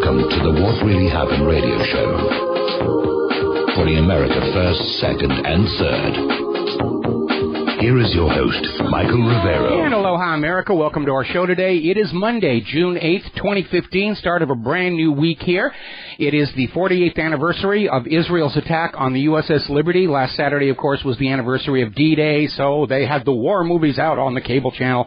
Welcome to the What Really Happened radio show for the America First, Second, and Third. Here is your host, Michael Rivero. And aloha, America. Welcome to our show today. It is Monday, June 8th, 2015, start of a brand new week here. It is the 48th anniversary of Israel's attack on the USS Liberty. Last Saturday, of course, was the anniversary of D-Day, so they had the war movies out on the cable channel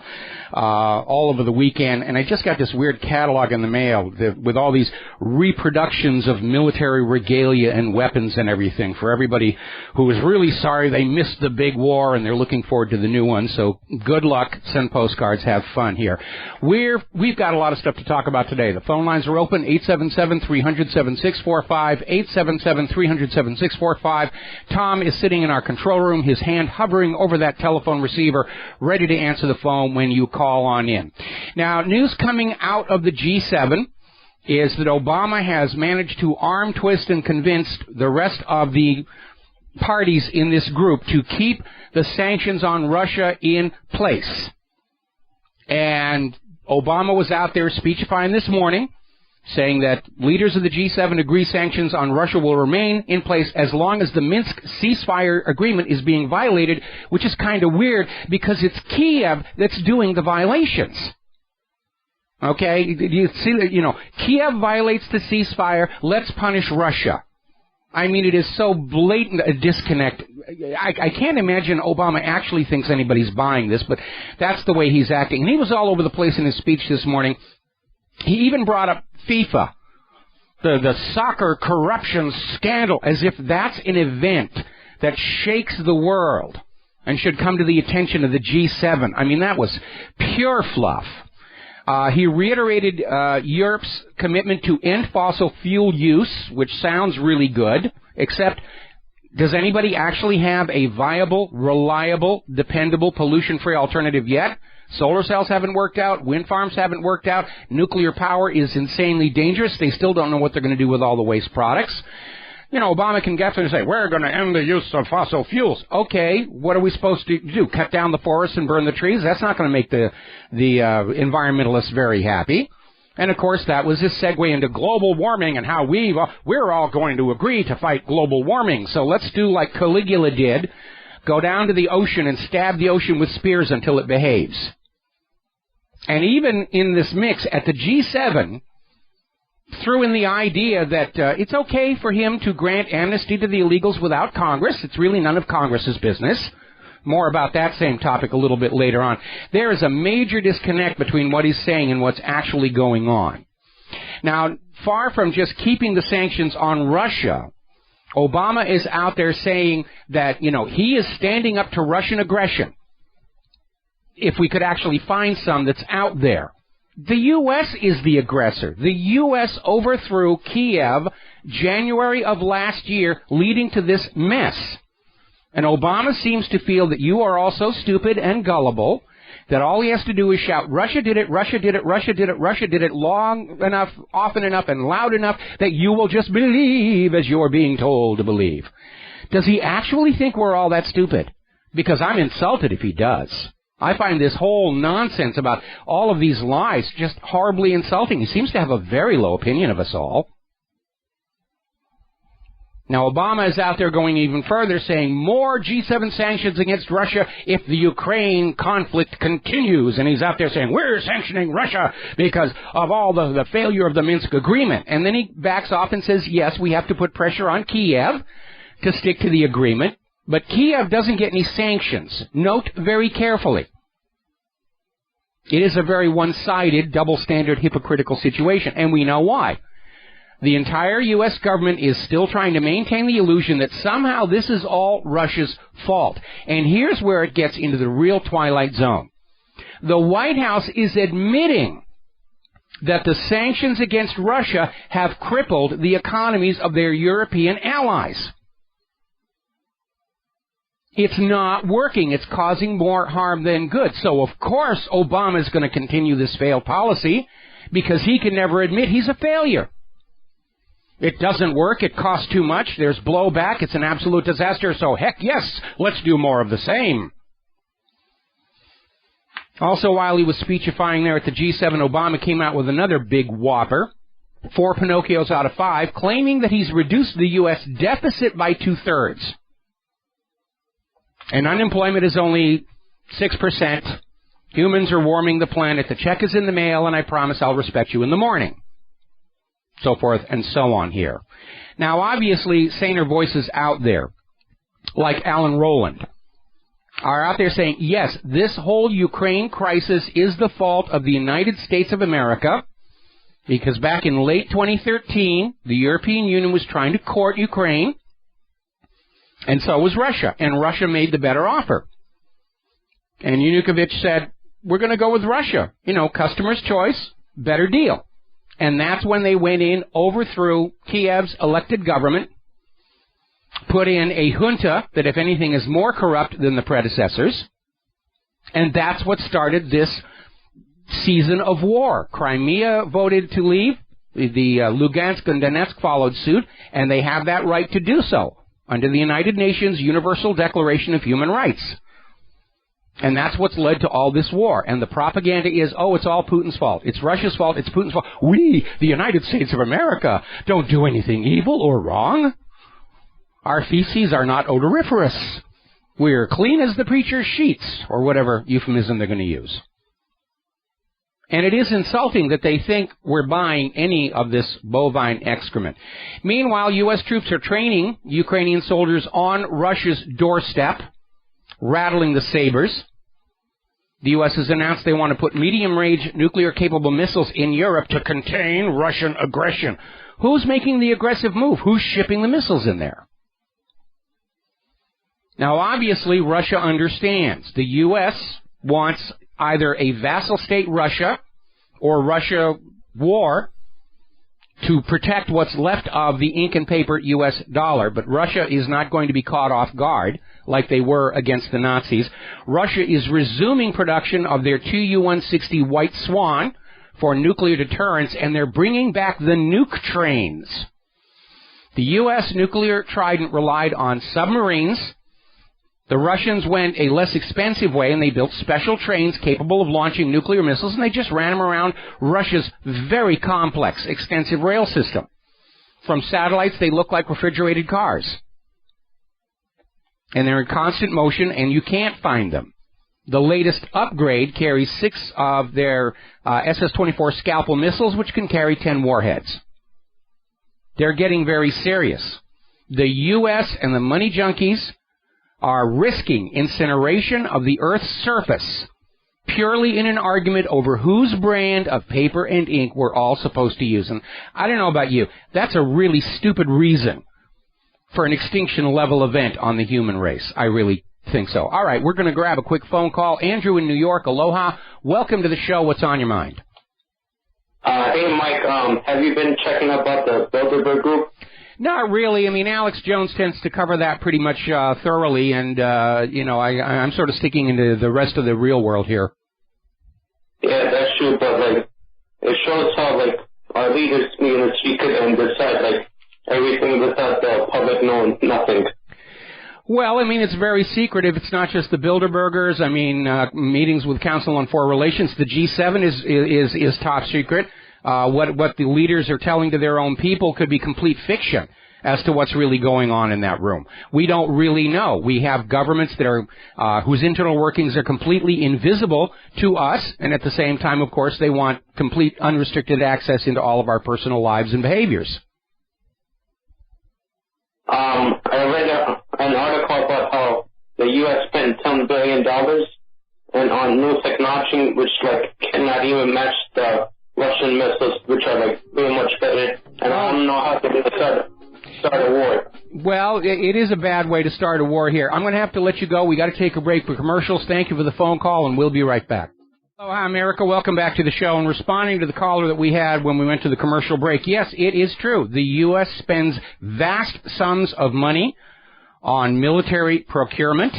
all over the weekend. And I just got this weird catalog in the mail with all these reproductions of military regalia and weapons and everything for everybody who is really sorry they missed the big war and they're looking forward to the new one. So good luck. Send postcards. Have fun here. We've got a lot of stuff to talk about today. The phone lines are open, 877-300-7645, 877-300-7645. Tom is sitting in our control room, his hand hovering over that telephone receiver, ready to answer the phone when you call on in. Now, news coming out of the G7 is that Obama has managed to arm twist and convince the rest of the parties in this group to keep the sanctions on Russia in place. And Obama was out there speechifying this morning, saying that leaders of the G7 agree sanctions on Russia will remain in place as long as the Minsk ceasefire agreement is being violated, which is kind of weird because it's Kiev that's doing the violations. Okay? You see that, Kiev violates the ceasefire, let's punish Russia. I mean, it is so blatant a disconnect. I can't imagine Obama actually thinks anybody's buying this, but that's the way he's acting. And he was all over the place in his speech this morning. He even brought up FIFA, the soccer corruption scandal, as if that's an event that shakes the world and should come to the attention of the G7. I mean, that was pure fluff. He reiterated Europe's commitment to end fossil fuel use, which sounds really good, except does anybody actually have a viable, reliable, dependable, pollution-free alternative yet? Solar cells haven't worked out. Wind farms haven't worked out. Nuclear power is insanely dangerous. They still don't know what they're going to do with all the waste products. Obama can get there and say, we're going to end the use of fossil fuels. Okay, what are we supposed to do? Cut down the forests and burn the trees? That's not going to make the environmentalists very happy. And, of course, that was his segue into global warming and how we're all going to agree to fight global warming. So let's do like Caligula did, go down to the ocean and stab the ocean with spears until it behaves. And even in this mix at the G7, threw in the idea that it's okay for him to grant amnesty to the illegals without Congress. It's really none of Congress's business. More about that same topic a little bit later on. There is a major disconnect between what he's saying and what's actually going on. Now, far from just keeping the sanctions on Russia, Obama is out there saying that, he is standing up to Russian aggression. If we could actually find some that's out there. The U.S. is the aggressor. The U.S. overthrew Kiev January of last year, leading to this mess. And Obama seems to feel that you are all so stupid and gullible that all he has to do is shout, Russia did it, Russia did it, Russia did it, Russia did it long enough, often enough, and loud enough that you will just believe as you're being told to believe. Does he actually think we're all that stupid? Because I'm insulted if he does. I find this whole nonsense about all of these lies just horribly insulting. He seems to have a very low opinion of us all. Now, Obama is out there going even further, saying more G7 sanctions against Russia if the Ukraine conflict continues. And he's out there saying, we're sanctioning Russia because of all the failure of the Minsk agreement. And then he backs off and says, yes, we have to put pressure on Kiev to stick to the agreement. But Kiev doesn't get any sanctions. Note very carefully. It is a very one-sided, double-standard, hypocritical situation, and we know why. The entire U.S. government is still trying to maintain the illusion that somehow this is all Russia's fault. And here's where it gets into the real twilight zone. The White House is admitting that the sanctions against Russia have crippled the economies of their European allies. It's not working. It's causing more harm than good. So, of course, Obama is going to continue this failed policy because he can never admit he's a failure. It doesn't work. It costs too much. There's blowback. It's an absolute disaster. So, heck yes, let's do more of the same. Also, while he was speechifying there at the G7, Obama came out with another big whopper. 4 Pinocchios out of 5, claiming that he's reduced the U.S. deficit by 2/3. And unemployment is only 6%. Humans are warming the planet. The check is in the mail, and I promise I'll respect you in the morning. So forth and so on here. Now, obviously, saner voices out there, like Alan Rowland, are out there saying, yes, this whole Ukraine crisis is the fault of the United States of America, because back in late 2013, the European Union was trying to court Ukraine, and so was Russia, and Russia made the better offer. And Yanukovych said, we're going to go with Russia. You know, customer's choice, better deal. And that's when they went in, overthrew Kiev's elected government, put in a junta that, if anything, is more corrupt than the predecessors. And that's what started this season of war. Crimea voted to leave. The Lugansk and Donetsk followed suit, and they have that right to do so under the United Nations Universal Declaration of Human Rights. And that's what's led to all this war. And the propaganda is, oh, it's all Putin's fault. It's Russia's fault. It's Putin's fault. We, the United States of America, don't do anything evil or wrong. Our feces are not odoriferous. We're clean as the preacher's sheets, or whatever euphemism they're going to use. And it is insulting that they think we're buying any of this bovine excrement. Meanwhile, U.S. troops are training Ukrainian soldiers on Russia's doorstep, rattling the sabers. The U.S. has announced they want to put medium-range nuclear-capable missiles in Europe to contain Russian aggression. Who's making the aggressive move? Who's shipping the missiles in there? Now, obviously, Russia understands. The U.S. wants either a vassal state Russia or Russia war to protect what's left of the ink and paper U.S. dollar. But Russia is not going to be caught off guard like they were against the Nazis. Russia is resuming production of their Tu-160 White Swan for nuclear deterrence, and they're bringing back the nuke trains. The U.S. nuclear trident relied on submarines. The Russians went a less expensive way, and they built special trains capable of launching nuclear missiles, and they just ran them around Russia's very complex, extensive rail system. From satellites, they look like refrigerated cars. And they're in constant motion, and you can't find them. The latest upgrade carries 6 of their SS-24 Scalpel missiles, which can carry 10 warheads. They're getting very serious. The U.S. and the money junkies are risking incineration of the Earth's surface purely in an argument over whose brand of paper and ink we're all supposed to use. And I don't know about you, that's a really stupid reason for an extinction-level event on the human race. I really think so. All right, we're going to grab a quick phone call. Andrew in New York, aloha. Welcome to the show. What's on your mind? Hey, Mike, have you been checking about the Bilderberg Group? Not really. I mean, Alex Jones tends to cover that pretty much thoroughly, and, I'm sort of sticking into the rest of the real world here. Yeah, that's true, but, it shows how, our leaders meet in the secret and decide, everything without the public knowing nothing. Well, I mean, it's very secretive. It's not just the Bilderbergers. I mean, meetings with Council on Foreign Relations. The G7 is top secret. What the leaders are telling to their own people could be complete fiction as to what's really going on in that room. We don't really know. We have governments that are whose internal workings are completely invisible to us, and at the same time, of course, they want complete unrestricted access into all of our personal lives and behaviors. I read an article about how the U.S. spent $10 billion on new technology, which cannot even match the Russian missiles, which are very much better. And I don't know how to start a war. Well, it is a bad way to start a war here. I'm going to have to let you go. We got to take a break for commercials. Thank you for the phone call, and we'll be right back. Hello, hi, America. Welcome back to the show. And responding to the caller that we had when we went to the commercial break, yes, it is true. The U.S. spends vast sums of money on military procurement,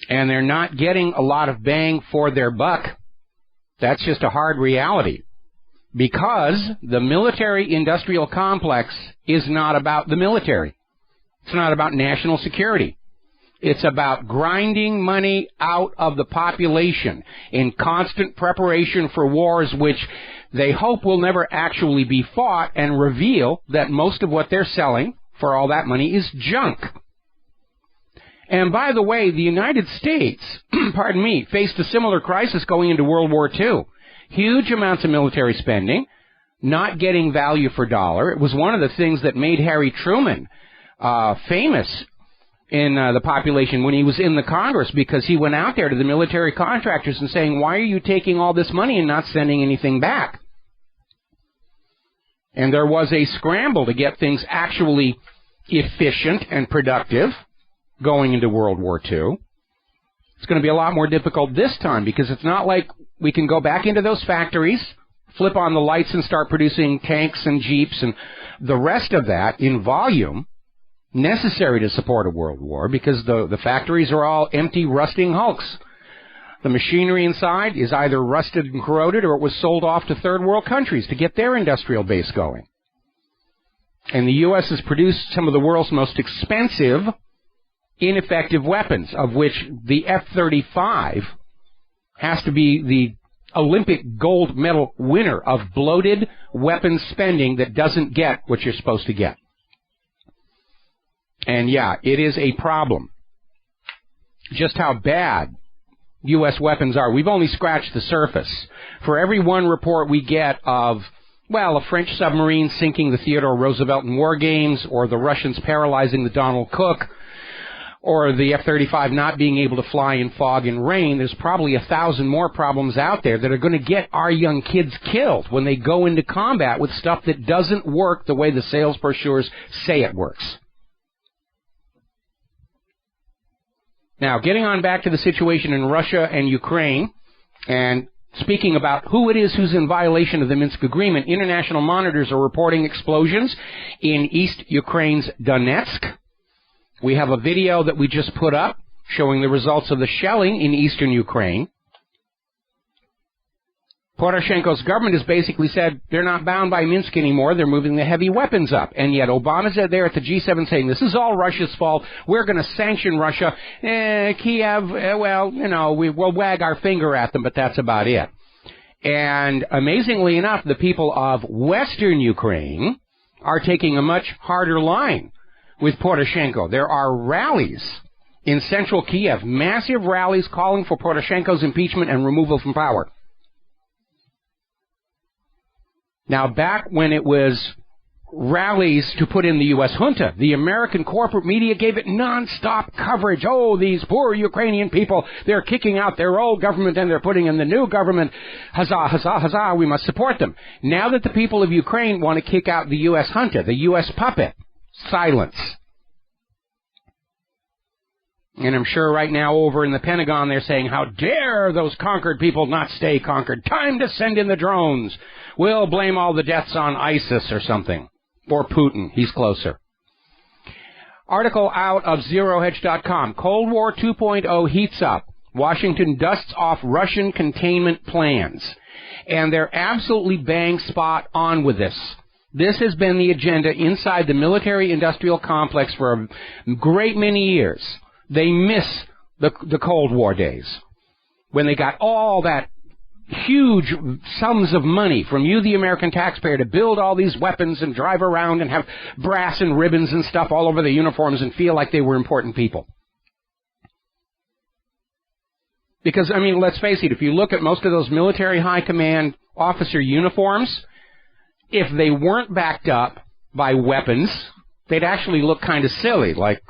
and they're not getting a lot of bang for their buck. That's just a hard reality, because the military-industrial complex is not about the military. It's not about national security. It's about grinding money out of the population in constant preparation for wars which they hope will never actually be fought, and reveal that most of what they're selling for all that money is junk. And by the way, the United States, pardon me, faced a similar crisis going into World War II. Huge amounts of military spending, not getting value for dollar. It was one of the things that made Harry Truman famous in the population when he was in the Congress, because he went out there to the military contractors and saying, why are you taking all this money and not sending anything back? And there was a scramble to get things actually efficient and productive going into World War II. It's going to be a lot more difficult this time, because it's not like we can go back into those factories, flip on the lights and start producing tanks and jeeps and the rest of that in volume necessary to support a world war, because the factories are all empty, rusting hulks. The machinery inside is either rusted and corroded, or it was sold off to third world countries to get their industrial base going. And the U.S. has produced some of the world's most expensive, ineffective weapons, of which the F-35 has to be the Olympic gold medal winner of bloated weapons spending that doesn't get what you're supposed to get. And yeah, it is a problem. Just how bad U.S. weapons are. We've only scratched the surface. For every one report we get of, well, a French submarine sinking the Theodore Roosevelt in war games, or the Russians paralyzing the Donald Cook, or the F-35 not being able to fly in fog and rain, there's probably 1,000 more problems out there that are going to get our young kids killed when they go into combat with stuff that doesn't work the way the sales brochures say it works. Now, getting on back to the situation in Russia and Ukraine, and speaking about who it is who's in violation of the Minsk Agreement, international monitors are reporting explosions in East Ukraine's Donetsk. We have a video that we just put up showing the results of the shelling in eastern Ukraine. Poroshenko's government has basically said they're not bound by Minsk anymore. They're moving the heavy weapons up. And yet Obama's there at the G7 saying this is all Russia's fault. We're going to sanction Russia. Kiev, well, you know, we'll wag our finger at them, but that's about it. And amazingly enough, the people of western Ukraine are taking a much harder line with Poroshenko. There are rallies in central Kiev, massive rallies calling for Poroshenko's impeachment and removal from power. Now, back when it was rallies to put in the U.S. junta, the American corporate media gave it nonstop coverage. Oh, these poor Ukrainian people, they're kicking out their old government and they're putting in the new government. Huzzah, huzzah, huzzah, we must support them. Now that the people of Ukraine want to kick out the U.S. junta, the U.S. puppet, silence. And I'm sure right now over in the Pentagon they're saying, how dare those conquered people not stay conquered? Time to send in the drones. We'll blame all the deaths on ISIS or something. Or Putin. He's closer. Article out of ZeroHedge.com. Cold War 2.0 heats up. Washington dusts off Russian containment plans. And they're absolutely bang spot on with this. This has been the agenda inside the military-industrial complex for a great many years. They miss the Cold War days, when they got all that huge sums of money from you, the American taxpayer, to build all these weapons and drive around and have brass and ribbons and stuff all over their uniforms and feel like they were important people. Because, I mean, let's face it, if you look at most of those military high command officer uniforms, if they weren't backed up by weapons, they'd actually look kind of silly, like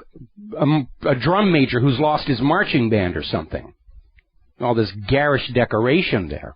a drum major who's lost his marching band or something. All this garish decoration there.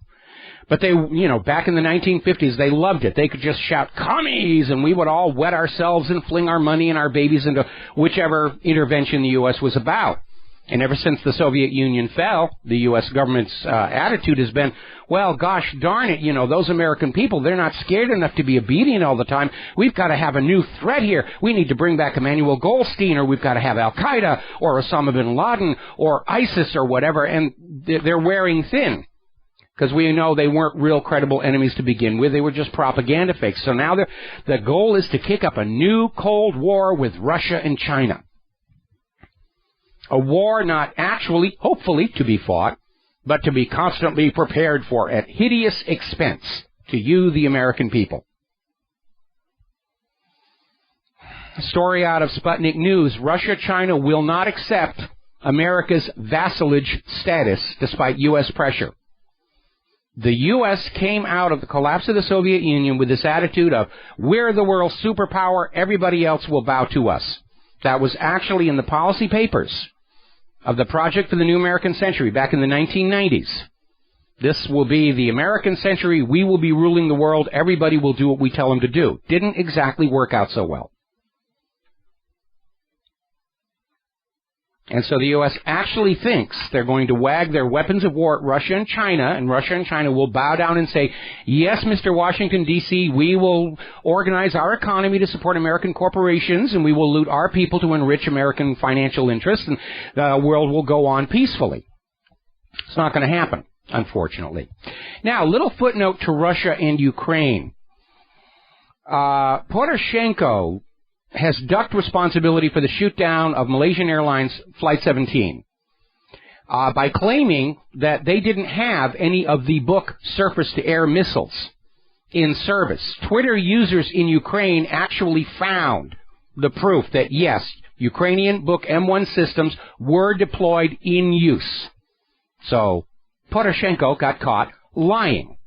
But they, you know, back in the 1950s, they loved it. They could just shout, commies, and we would all wet ourselves and fling our money and our babies into whichever intervention the U.S. was about. And ever since the Soviet Union fell, the U.S. government's attitude has been, well, gosh darn it, you know, those American people, they're not scared enough to be obedient all the time. We've got to have a new threat here. We need to bring back Emmanuel Goldstein, or we've got to have Al-Qaeda, or Osama bin Laden, or ISIS, or whatever. And they're wearing thin, because we know they weren't real credible enemies to begin with. They were just propaganda fakes. So now the goal is to kick up a new Cold War with Russia and China. A war not actually, hopefully, to be fought, but to be constantly prepared for at hideous expense to you, the American people. A story out of Sputnik News. Russia-China will not accept America's vassalage status despite U.S. pressure. The U.S. came out of the collapse of the Soviet Union with this attitude of, we're the world's superpower, everybody else will bow to us. That was actually in the policy papers of the Project for the New American Century back in the 1990s. This will be the American century, we will be ruling the world, everybody will do what we tell them to do. Didn't exactly work out so well. And so the U.S. actually thinks they're going to wag their weapons of war at Russia and China will bow down and say, yes, Mr. Washington, D.C., we will organize our economy to support American corporations, and we will loot our people to enrich American financial interests, and the world will go on peacefully. It's not going to happen, unfortunately. Now, a little footnote to Russia and Ukraine. Poroshenko has ducked responsibility for the shoot-down of Malaysian Airlines Flight 17 by claiming that they didn't have any of the Buk surface-to-air missiles in service. Twitter users in Ukraine actually found the proof that, yes, Ukrainian Buk M1 systems were deployed in use. So Poroshenko got caught lying.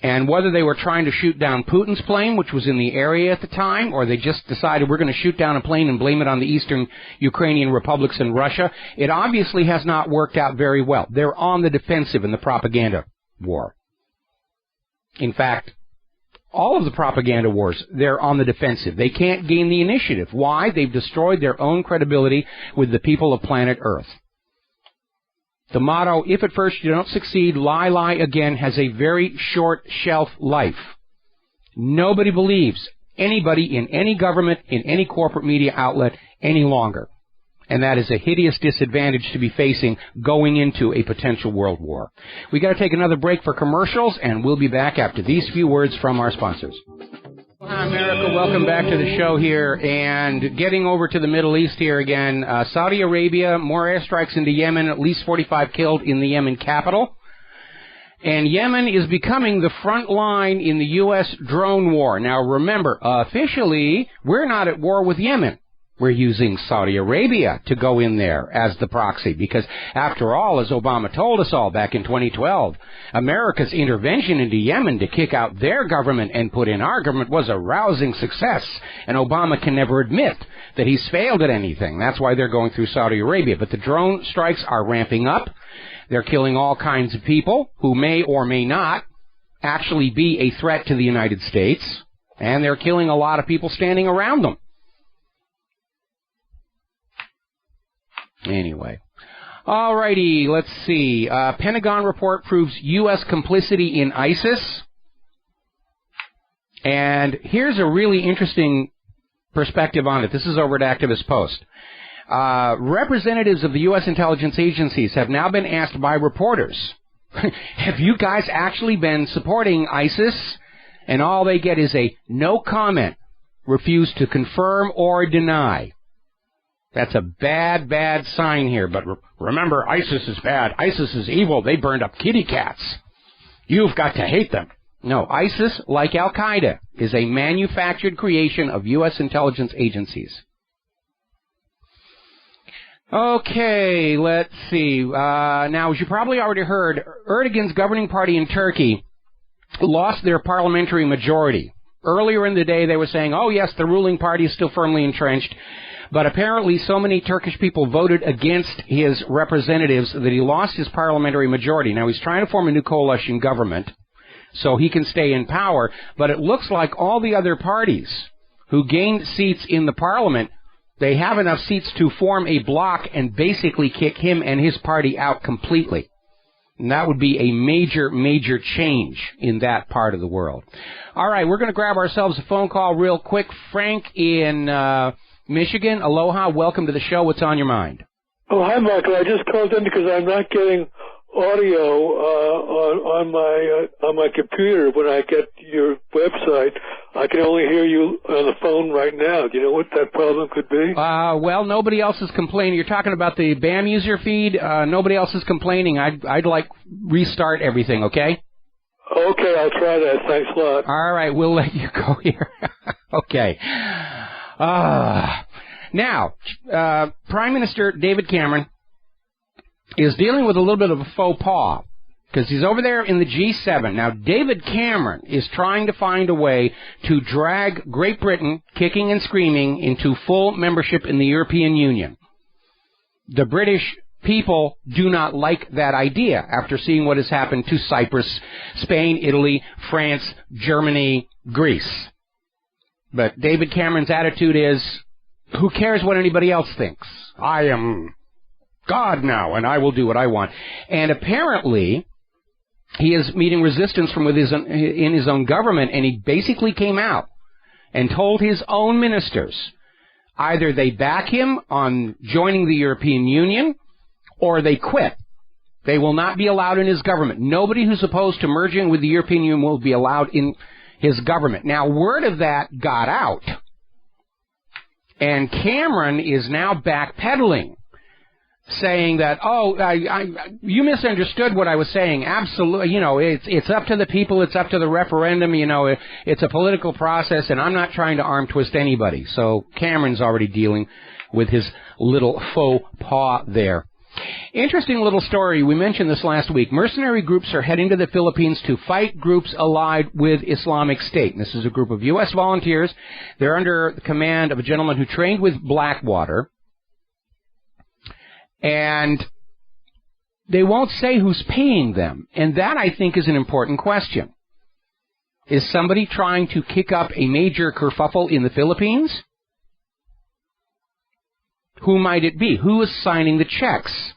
And whether they were trying to shoot down Putin's plane, which was in the area at the time, or they just decided we're going to shoot down a plane and blame it on the eastern Ukrainian republics and Russia, it obviously has not worked out very well. They're on the defensive in the propaganda war. In fact, all of the propaganda wars, they're on the defensive. They can't gain the initiative. Why? They've destroyed their own credibility with the people of planet Earth. The motto, if at first you don't succeed, lie, lie again, has a very short shelf life. Nobody believes anybody in any government, in any corporate media outlet any longer. And that is a hideous disadvantage to be facing going into a potential world war. We got to take another break for commercials, and we'll be back after these few words from our sponsors. Hi, America. Welcome back to the show here. And getting over to the Middle East here again, Saudi Arabia, more airstrikes into Yemen, at least 45 killed in the Yemen capital. And Yemen is becoming the front line in the U.S. drone war. Now, remember, officially, we're not at war with Yemen. We're using Saudi Arabia to go in there as the proxy because, after all, as Obama told us all back in 2012, America's intervention into Yemen to kick out their government and put in our government was a rousing success, and Obama can never admit that he's failed at anything. That's why they're going through Saudi Arabia. But the drone strikes are ramping up. They're killing all kinds of people who may or may not actually be a threat to the United States, and they're killing a lot of people standing around them. Anyway. Alrighty, let's see. Pentagon report proves U.S. complicity in ISIS. And here's a really interesting perspective on it. This is over at Activist Post. Representatives of the U.S. intelligence agencies have now been asked by reporters, have you guys actually been supporting ISIS? And all they get is a no comment, refuse to confirm or deny. That's a bad, bad sign here. But remember, ISIS is bad. ISIS is evil. They burned up kitty cats. You've got to hate them. No, ISIS, like Al-Qaeda, is a manufactured creation of U.S. intelligence agencies. Okay, let's see. Now, as you probably already heard, Erdogan's governing party in Turkey lost their parliamentary majority. Earlier in the day, they were saying, oh, yes, the ruling party is still firmly entrenched. But apparently so many Turkish people voted against his representatives that he lost his parliamentary majority. Now, he's trying to form a new coalition government so he can stay in power. But it looks like all the other parties who gained seats in the parliament, they have enough seats to form a bloc and basically kick him and his party out completely. And that would be a major, major change in that part of the world. All right, we're going to grab ourselves a phone call real quick. Frank in Michigan, aloha, welcome to the show. What's on your mind? Oh, hi, Michael. I just called in because I'm not getting audio on my computer when I get your website. I can only hear you on the phone right now. Do you know what that problem could be? Well, nobody else is complaining. You're talking about the BAM user feed. Nobody else is complaining. I'd like restart everything, okay? Okay, I'll try that. Thanks a lot. All right, we'll let you go here. Okay. Now, Prime Minister David Cameron is dealing with a little bit of a faux pas, because he's over there in the G7. Now, David Cameron is trying to find a way to drag Great Britain, kicking and screaming, into full membership in the European Union. The British people do not like that idea after seeing what has happened to Cyprus, Spain, Italy, France, Germany, Greece. But David Cameron's attitude is, who cares what anybody else thinks? I am God now, and I will do what I want. And apparently, he is meeting resistance from in his own government, and he basically came out and told his own ministers either they back him on joining the European Union or they quit. They will not be allowed in his government. Nobody who's opposed to merging with the European Union will be allowed in his government. Now, word of that got out, and Cameron is now backpedaling, saying that, you misunderstood what I was saying. Absolutely, it's up to the people, it's up to the referendum, it's a political process, and I'm not trying to arm twist anybody. So Cameron's already dealing with his little faux pas there. Interesting little story. We mentioned this last week. Mercenary groups are heading to the Philippines to fight groups allied with Islamic State. And this is a group of U.S. volunteers. They're under the command of a gentleman who trained with Blackwater. And they won't say who's paying them. And that, I think, is an important question. Is somebody trying to kick up a major kerfuffle in the Philippines? Who might it be? Who is signing the checks?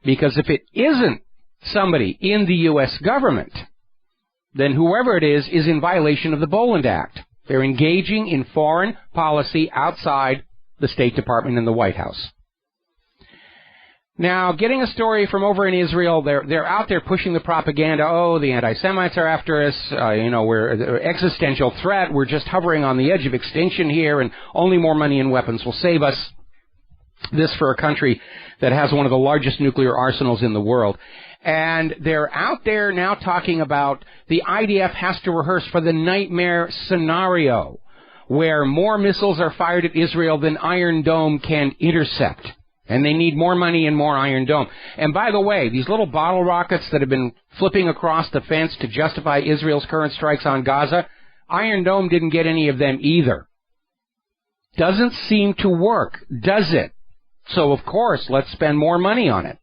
Because if it isn't somebody in the U.S. government, then whoever it is in violation of the Boland Act. They're engaging in foreign policy outside the State Department and the White House. Now, getting a story from over in Israel, they're out there pushing the propaganda. Oh, the anti-Semites are after us. We're an existential threat. We're just hovering on the edge of extinction here, and only more money and weapons will save us. This for a country that has one of the largest nuclear arsenals in the world. And they're out there now talking about the IDF has to rehearse for the nightmare scenario where more missiles are fired at Israel than Iron Dome can intercept. And they need more money and more Iron Dome. And by the way, these little bottle rockets that have been flipping across the fence to justify Israel's current strikes on Gaza, Iron Dome didn't get any of them either. Doesn't seem to work, does it? So, of course, let's spend more money on it.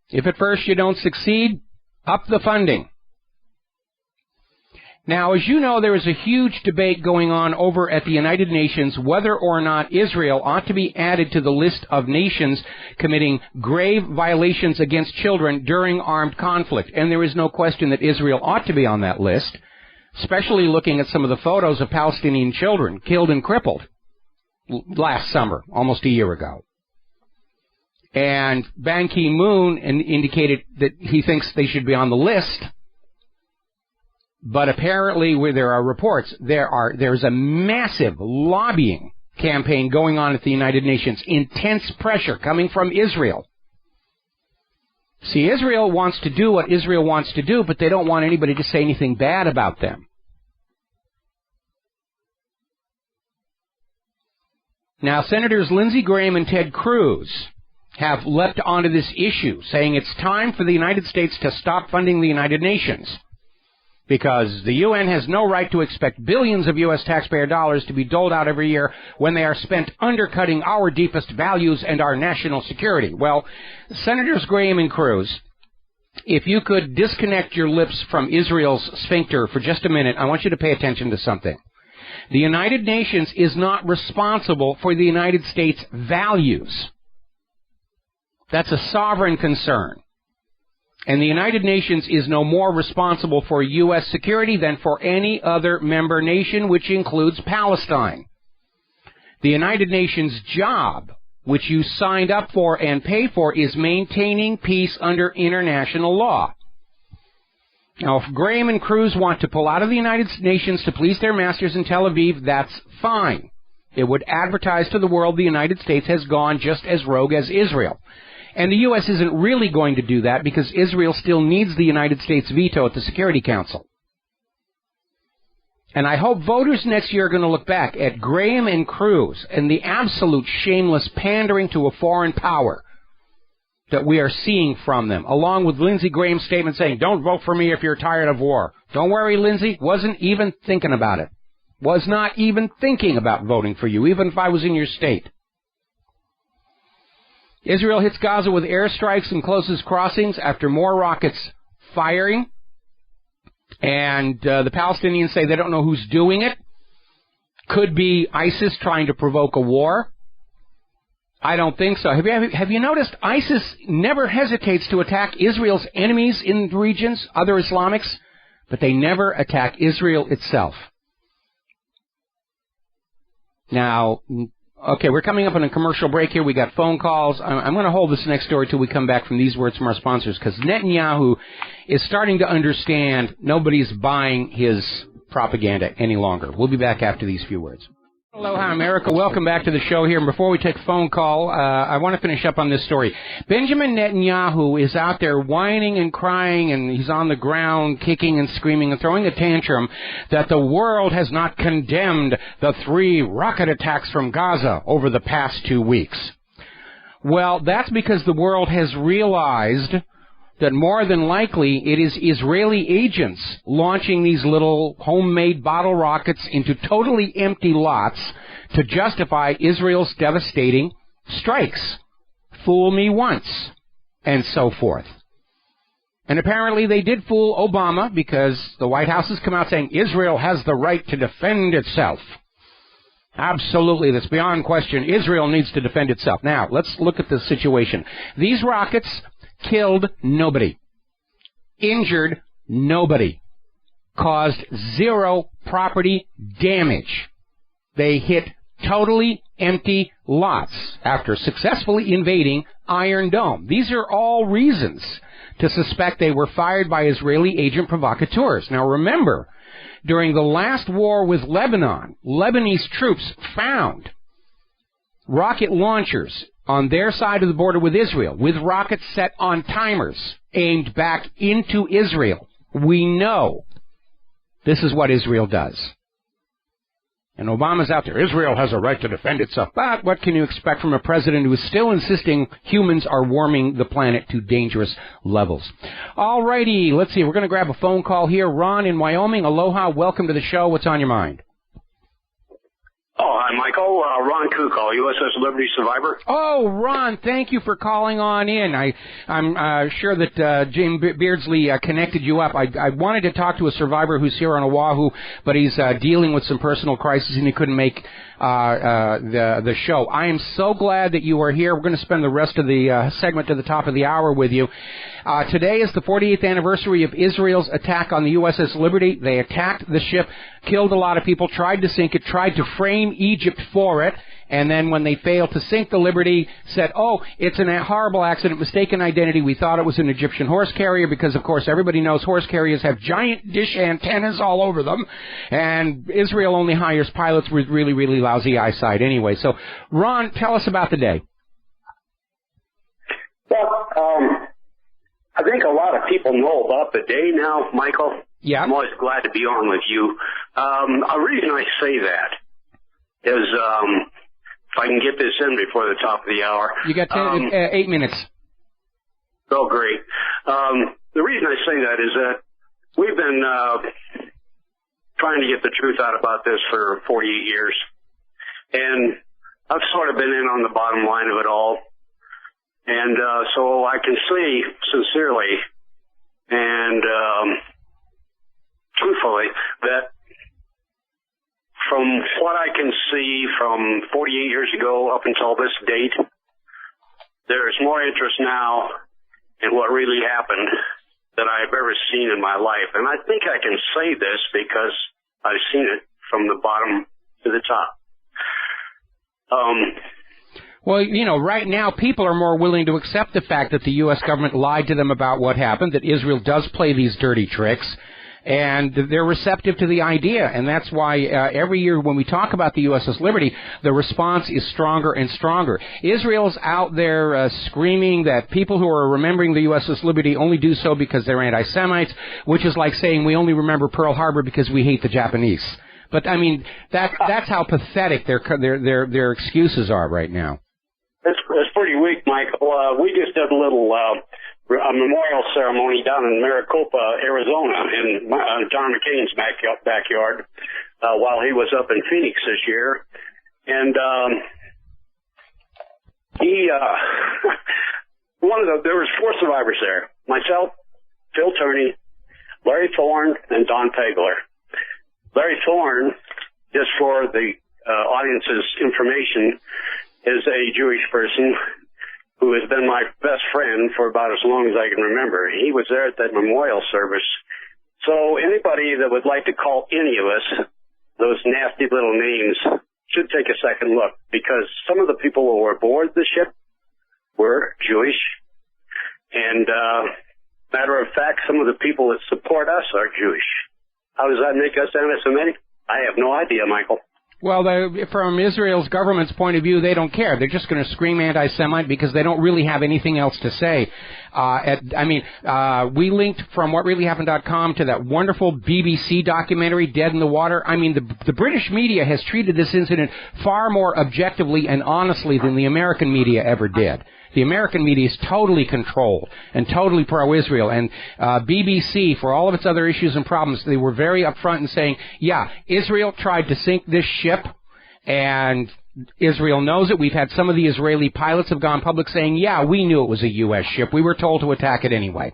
If at first you don't succeed, up the funding. Now, as you know, there is a huge debate going on over at the United Nations whether or not Israel ought to be added to the list of nations committing grave violations against children during armed conflict. And there is no question that Israel ought to be on that list, especially looking at some of the photos of Palestinian children killed and crippled last summer, almost a year ago. And Ban Ki-moon indicated that he thinks they should be on the list. But apparently, where there are reports, there's a massive lobbying campaign going on at the United Nations. Intense pressure coming from Israel. See, Israel wants to do what Israel wants to do, but they don't want anybody to say anything bad about them. Now, Senators Lindsey Graham and Ted Cruz have leapt onto this issue, saying it's time for the United States to stop funding the United Nations, because the UN has no right to expect billions of U.S. taxpayer dollars to be doled out every year when they are spent undercutting our deepest values and our national security. Well, Senators Graham and Cruz, if you could disconnect your lips from Israel's sphincter for just a minute, I want you to pay attention to something. The United Nations is not responsible for the United States' values. That's a sovereign concern. And the United Nations is no more responsible for U.S. security than for any other member nation, which includes Palestine. The United Nations' job, which you signed up for and pay for, is maintaining peace under international law. Now, if Graham and Cruz want to pull out of the United Nations to please their masters in Tel Aviv, that's fine. It would advertise to the world the United States has gone just as rogue as Israel. And the U.S. isn't really going to do that because Israel still needs the United States veto at the Security Council. And I hope voters next year are going to look back at Graham and Cruz and the absolute shameless pandering to a foreign power that we are seeing from them, along with Lindsey Graham's statement saying, don't vote for me if you're tired of war. Don't worry, Lindsey, wasn't even thinking about it. Was not even thinking about voting for you, even if I was in your state. Israel hits Gaza with airstrikes and closes crossings after more rockets firing. And the Palestinians say they don't know who's doing it. Could be ISIS trying to provoke a war. I don't think so. Have you noticed ISIS never hesitates to attack Israel's enemies in the regions, other Islamics, but they never attack Israel itself. Now, okay, we're coming up on a commercial break here. We got phone calls. I'm going to hold this next story till we come back from these words from our sponsors, because Netanyahu is starting to understand nobody's buying his propaganda any longer. We'll be back after these few words. Aloha, America. Welcome back to the show here. And before we take a phone call, I want to finish up on this story. Benjamin Netanyahu is out there whining and crying, and he's on the ground kicking and screaming and throwing a tantrum that the world has not condemned the 3 rocket attacks from Gaza over the past 2 weeks. Well, that's because the world has realized that more than likely it is Israeli agents launching these little homemade bottle rockets into totally empty lots to justify Israel's devastating strikes. Fool me once, and so forth. And apparently they did fool Obama, because the White House has come out saying Israel has the right to defend itself. Absolutely, that's beyond question. Israel needs to defend itself. Now, let's look at the situation. These rockets killed nobody, injured nobody, caused 0 property damage. They hit totally empty lots after successfully invading Iron Dome. These are all reasons to suspect they were fired by Israeli agent provocateurs. Now remember, during the last war with Lebanon, Lebanese troops found rocket launchers on their side of the border with Israel, with rockets set on timers aimed back into Israel. We know this is what Israel does. And Obama's out there. Israel has a right to defend itself. But what can you expect from a president who is still insisting humans are warming the planet to dangerous levels? All righty, let's see. We're going to grab a phone call here. Ron in Wyoming. Aloha. Welcome to the show. What's on your mind? Oh, hi, Michael. Ron Kukal, USS Liberty survivor. Oh, Ron, thank you for calling on in. I'm sure that Jim Beardsley connected you up. I wanted to talk to a survivor who's here on Oahu, but he's dealing with some personal crisis and he couldn't make the show. I am so glad that you are here. We're going to spend the rest of the segment to the top of the hour with you. Today is the 48th anniversary of Israel's attack on the USS Liberty. They attacked the ship, killed a lot of people, tried to sink it, tried to frame Egypt for it, and then when they failed to sink the Liberty, said, oh, it's a horrible accident, mistaken identity. We thought it was an Egyptian horse carrier because, of course, everybody knows horse carriers have giant dish antennas all over them, and Israel only hires pilots with really, really lousy eyesight anyway. So, Ron, tell us about the day. Well, I think a lot of people know about the day now, Michael. Yeah. I'm always glad to be on with you. A reason I say that is, if I can get this in before the top of the hour. You got 8 minutes. Oh, great. The reason I say that is that we've been trying to get the truth out about this for 48 years. And I've sort of been in on the bottom line of it all. And so I can say sincerely and truthfully that from what I can see from 48 years ago up until this date, there's more interest now in what really happened than I've ever seen in my life. And I think I can say this because I've seen it from the bottom to the top. Well, right now people are more willing to accept the fact that the U.S. government lied to them about what happened, that Israel does play these dirty tricks, and they're receptive to the idea. And that's why every year when we talk about the USS Liberty, the response is stronger and stronger. Israel's out there screaming that people who are remembering the USS Liberty only do so because they're anti-Semites, which is like saying we only remember Pearl Harbor because we hate the Japanese. But, I mean, that's how pathetic their excuses are right now. It's pretty weak, Michael. We just did a little a memorial ceremony down in Maricopa, Arizona, in John McCain's backyard, while he was up in Phoenix this year. And there was 4 survivors there. Myself, Phil Turney, Larry Thorne, and Don Pegler. Larry Thorne, just for the audience's information, is a Jewish person who has been my best friend for about as long as I can remember. He was there at that memorial service. So anybody that would like to call any of us those nasty little names should take a second look, because some of the people who were aboard the ship were Jewish. And matter of fact, some of the people that support us are Jewish. How does that make us anti-Semitic? I have no idea, Michael. Well, from Israel's government's point of view, they don't care. They're just going to scream anti-Semite because they don't really have anything else to say. We linked from whatreallyhappened.com to that wonderful BBC documentary, Dead in the Water. I mean, the British media has treated this incident far more objectively and honestly than the American media ever did. The American media is totally controlled and totally pro-Israel. And BBC, for all of its other issues and problems, they were very upfront in saying, yeah, Israel tried to sink this ship, and Israel knows it. We've had some of the Israeli pilots have gone public saying, yeah, we knew it was a U.S. ship. We were told to attack it anyway.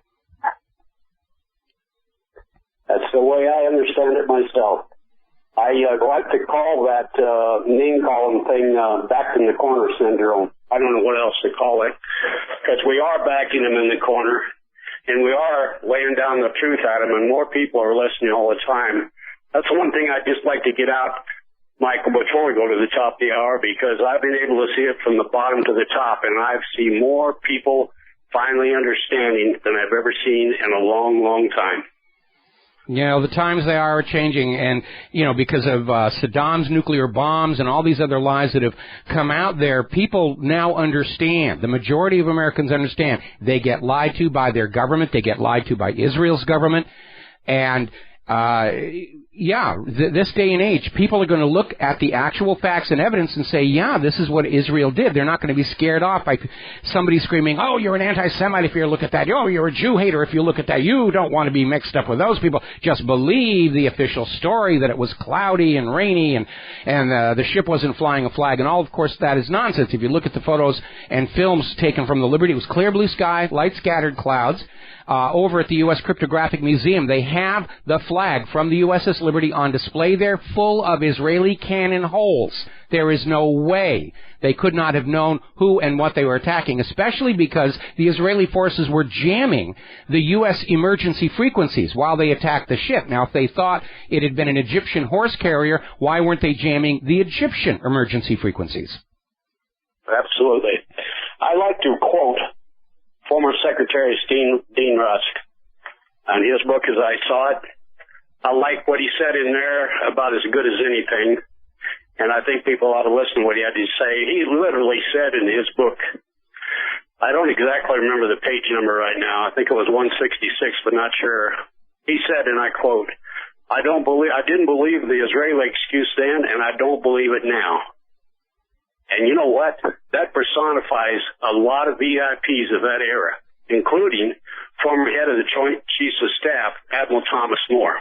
That's the way I understand it myself. I like to call that name-calling thing back in the corner syndrome. I don't know what else to call it, because we are backing them in the corner, and we are laying down the truth at them, and more people are listening all the time. That's one thing I'd just like to get out, Michael, before we go to the top of the hour, because I've been able to see it from the bottom to the top, and I've seen more people finally understanding than I've ever seen in a long, long time. The times they are changing, and, because of Saddam's nuclear bombs and all these other lies that have come out there, people now understand. The majority of Americans understand. They get lied to by their government. They get lied to by Israel's government. And, this day and age, people are going to look at the actual facts and evidence and say, yeah, this is what Israel did. They're not going to be scared off by somebody screaming, oh, you're an anti-Semite if you look at that. Oh, you're a Jew hater if you look at that. You don't want to be mixed up with those people. Just believe the official story that it was cloudy and rainy and the ship wasn't flying a flag. And all, of course, that is nonsense. If you look at the photos and films taken from the Liberty, it was clear blue sky, light scattered clouds. Over at the U.S. Cryptographic Museum, they have the flag from the USS Liberty on display there, full of Israeli cannon holes. There is no way they could not have known who and what they were attacking, especially because the Israeli forces were jamming the U.S. emergency frequencies while they attacked the ship. Now, if they thought it had been an Egyptian horse carrier, why weren't they jamming the Egyptian emergency frequencies? Absolutely. I like to quote former Secretary Dean Rusk on his book As I Saw It. I like what he said in there about as good as anything, and I think people ought to listen to what he had to say. He literally said in his book, I don't exactly remember the page number right now, I think it was 166, but not sure. He said, and I quote, I didn't believe the Israeli excuse then, and I don't believe it now. And you know what? That personifies a lot of VIPs of that era, including former head of the Joint Chiefs of Staff, Admiral Thomas Moore.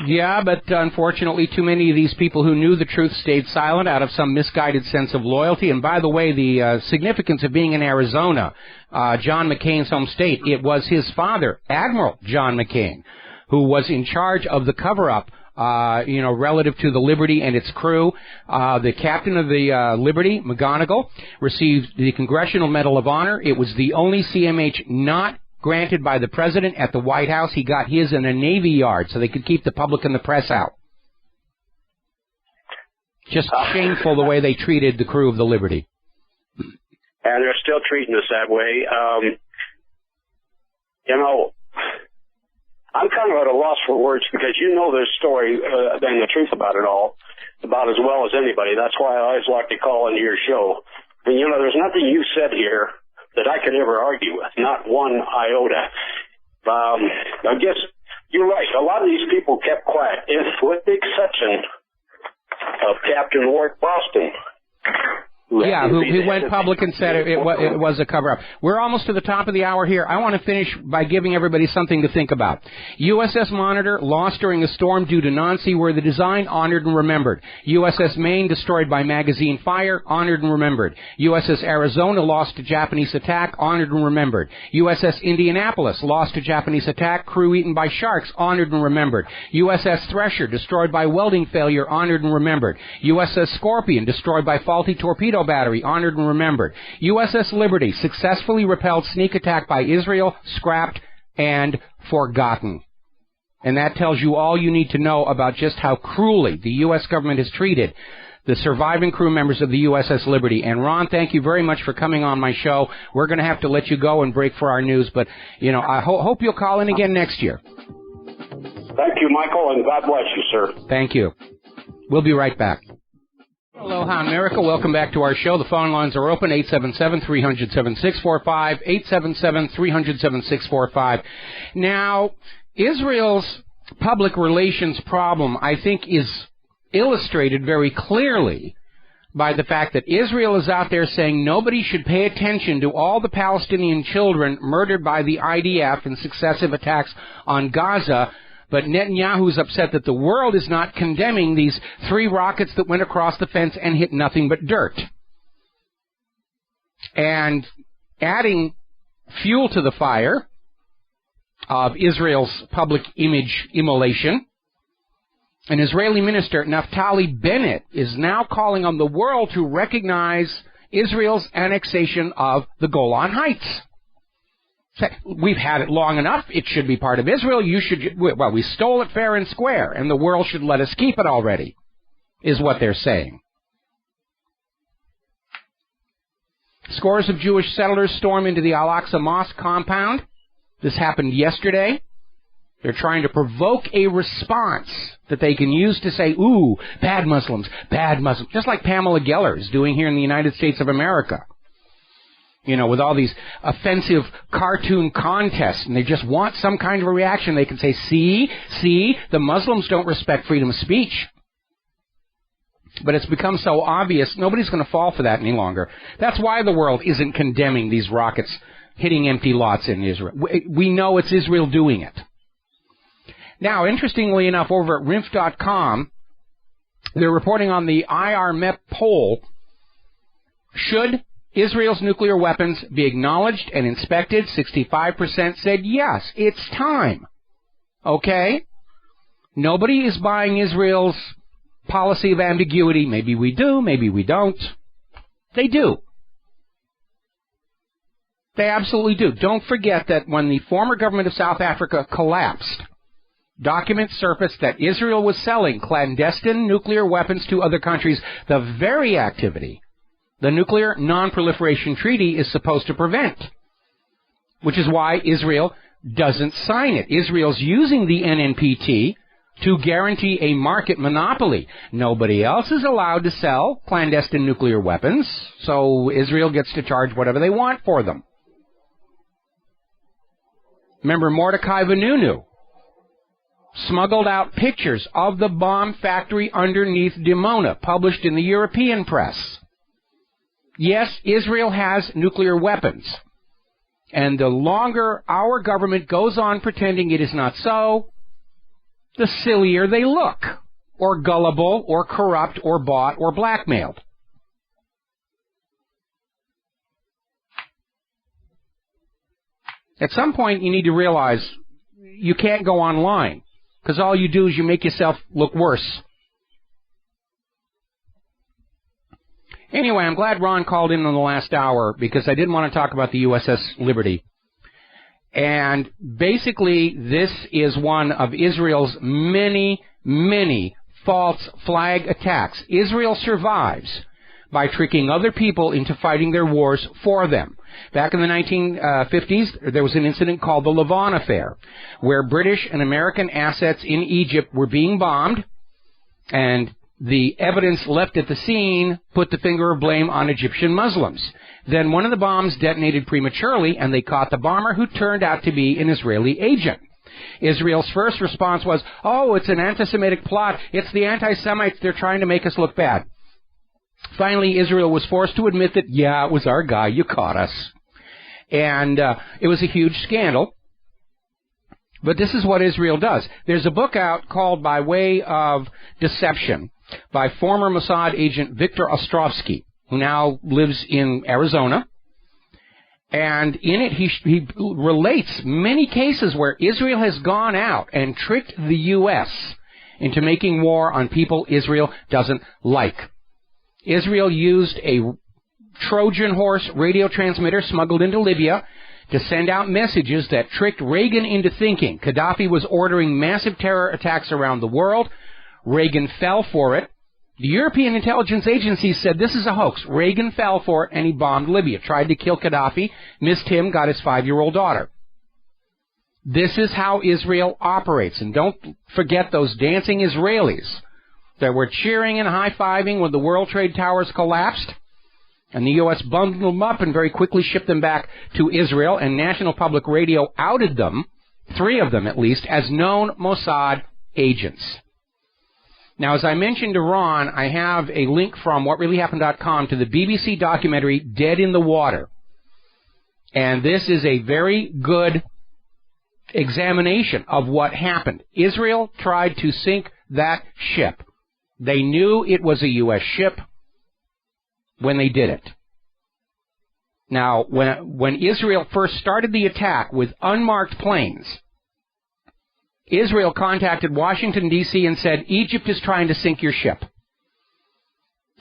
Yeah, but unfortunately too many of these people who knew the truth stayed silent out of some misguided sense of loyalty. And by the way, the significance of being in Arizona, John McCain's home state, it was his father, Admiral John McCain, who was in charge of the cover-up relative to the Liberty and its crew. The captain of the Liberty, McGonigal, received the Congressional Medal of Honor. It was the only CMH not granted by the president at the White House. He got his in a Navy Yard so they could keep the public and the press out. Just shameful the way they treated the crew of the Liberty. and they're still treating us that way. You know, I'm kind of at a loss for words because you know this story and the truth about it all about as well as anybody. That's why I always like to call into your show. And, you know, there's nothing you said here that I could ever argue with, not one iota. I guess you're right. A lot of these people kept quiet, with the exception of Captain Ward Boston. Yeah, who went public and said it was a cover-up. We're almost to the top of the hour here. I want to finish by giving everybody something to think about. USS Monitor lost during a storm due to non-seaworthy design, honored and remembered. USS Maine destroyed by magazine fire, honored and remembered. USS Arizona lost to Japanese attack, honored and remembered. USS Indianapolis lost to Japanese attack, crew eaten by sharks, honored and remembered. USS Thresher destroyed by welding failure, honored and remembered. USS Scorpion destroyed by faulty torpedo battery, honored and remembered. USS Liberty successfully repelled sneak attack by Israel, scrapped and forgotten. And that tells you all you need to know about just how cruelly the U.S. government has treated the surviving crew members of the USS Liberty. And Ron, thank you very much for coming on my show. We're going to have to let you go and break for our news, but, you know, I hope you'll call in again next year. Thank you, Michael, and God bless you, sir. Thank you. We'll be right back. Aloha, America. Welcome back to our show. The phone lines are open, 877-300-7645, 877-300-7645. Now, Israel's public relations problem, I think, is illustrated very clearly by the fact that Israel is out there saying nobody should pay attention to all the Palestinian children murdered by the IDF in successive attacks on Gaza. But Netanyahu's upset that the world is not condemning these 3 rockets that went across the fence and hit nothing but dirt. And adding fuel to the fire of Israel's public image immolation, an Israeli minister, Naftali Bennett, is now calling on the world to recognize Israel's annexation of the Golan Heights. We've had it long enough. It should be part of Israel. We stole it fair and square, and the world should let us keep it already, is what they're saying. Scores of Jewish settlers storm into the Al-Aqsa Mosque compound. This happened yesterday. They're trying to provoke a response that they can use to say, ooh, bad Muslims, just like Pamela Geller is doing here in the United States of America. You know, with all these offensive cartoon contests, and they just want some kind of a reaction. They can say, see, the Muslims don't respect freedom of speech. But it's become so obvious, nobody's going to fall for that any longer. That's why the world isn't condemning these rockets hitting empty lots in Israel. We know it's Israel doing it. Now, interestingly enough, over at RINF.com, they're reporting on the IR-MEP poll. Should Israel's nuclear weapons be acknowledged and inspected? 65% said yes, it's time. Okay? Nobody is buying Israel's policy of ambiguity. Maybe we do, maybe we don't. They do. They absolutely do. Don't forget that when the former government of South Africa collapsed, documents surfaced that Israel was selling clandestine nuclear weapons to other countries, the very activity the Nuclear Non-Proliferation Treaty is supposed to prevent, which is why Israel doesn't sign it. Israel's using the NNPT to guarantee a market monopoly. Nobody else is allowed to sell clandestine nuclear weapons, so Israel gets to charge whatever they want for them. Remember Mordecai Vanunu smuggled out pictures of the bomb factory underneath Dimona, published in the European press. Yes, Israel has nuclear weapons. And the longer our government goes on pretending it is not so, the sillier they look, or gullible, or corrupt, or bought, or blackmailed. At some point, you need to realize you can't go online, because all you do is you make yourself look worse. Anyway, I'm glad Ron called in the last hour, because I didn't want to talk about the USS Liberty. And basically, this is one of Israel's many, many false flag attacks. Israel survives by tricking other people into fighting their wars for them. Back in the 1950s, there was an incident called the Lavon Affair, where British and American assets in Egypt were being bombed, and the evidence left at the scene put the finger of blame on Egyptian Muslims. Then one of the bombs detonated prematurely, and they caught the bomber, who turned out to be an Israeli agent. Israel's first response was, oh, it's an anti-Semitic plot. It's the anti-Semites. They're trying to make us look bad. Finally, Israel was forced to admit that, yeah, it was our guy. You caught us. And it was a huge scandal. But this is what Israel does. There's a book out called By Way of Deception by former Mossad agent Viktor Ostrovsky, who now lives in Arizona. And in it, he relates many cases where Israel has gone out and tricked the U.S. into making war on people Israel doesn't like. Israel used a Trojan horse radio transmitter smuggled into Libya to send out messages that tricked Reagan into thinking Gaddafi was ordering massive terror attacks around the world. Reagan fell for it. The European intelligence agencies said this is a hoax. Reagan fell for it, and he bombed Libya, tried to kill Gaddafi, missed him, got his 5-year-old daughter. This is how Israel operates. And don't forget those dancing Israelis that were cheering and high-fiving when the World Trade Towers collapsed, and the U.S. bundled them up and very quickly shipped them back to Israel, and National Public Radio outed them, 3 of them at least, as known Mossad agents. Now, as I mentioned to Ron, I have a link from whatreallyhappened.com to the BBC documentary Dead in the Water. And this is a very good examination of what happened. Israel tried to sink that ship. They knew it was a U.S. ship when they did it. Now, when Israel first started the attack with unmarked planes, Israel contacted Washington, D.C. and said, Egypt is trying to sink your ship.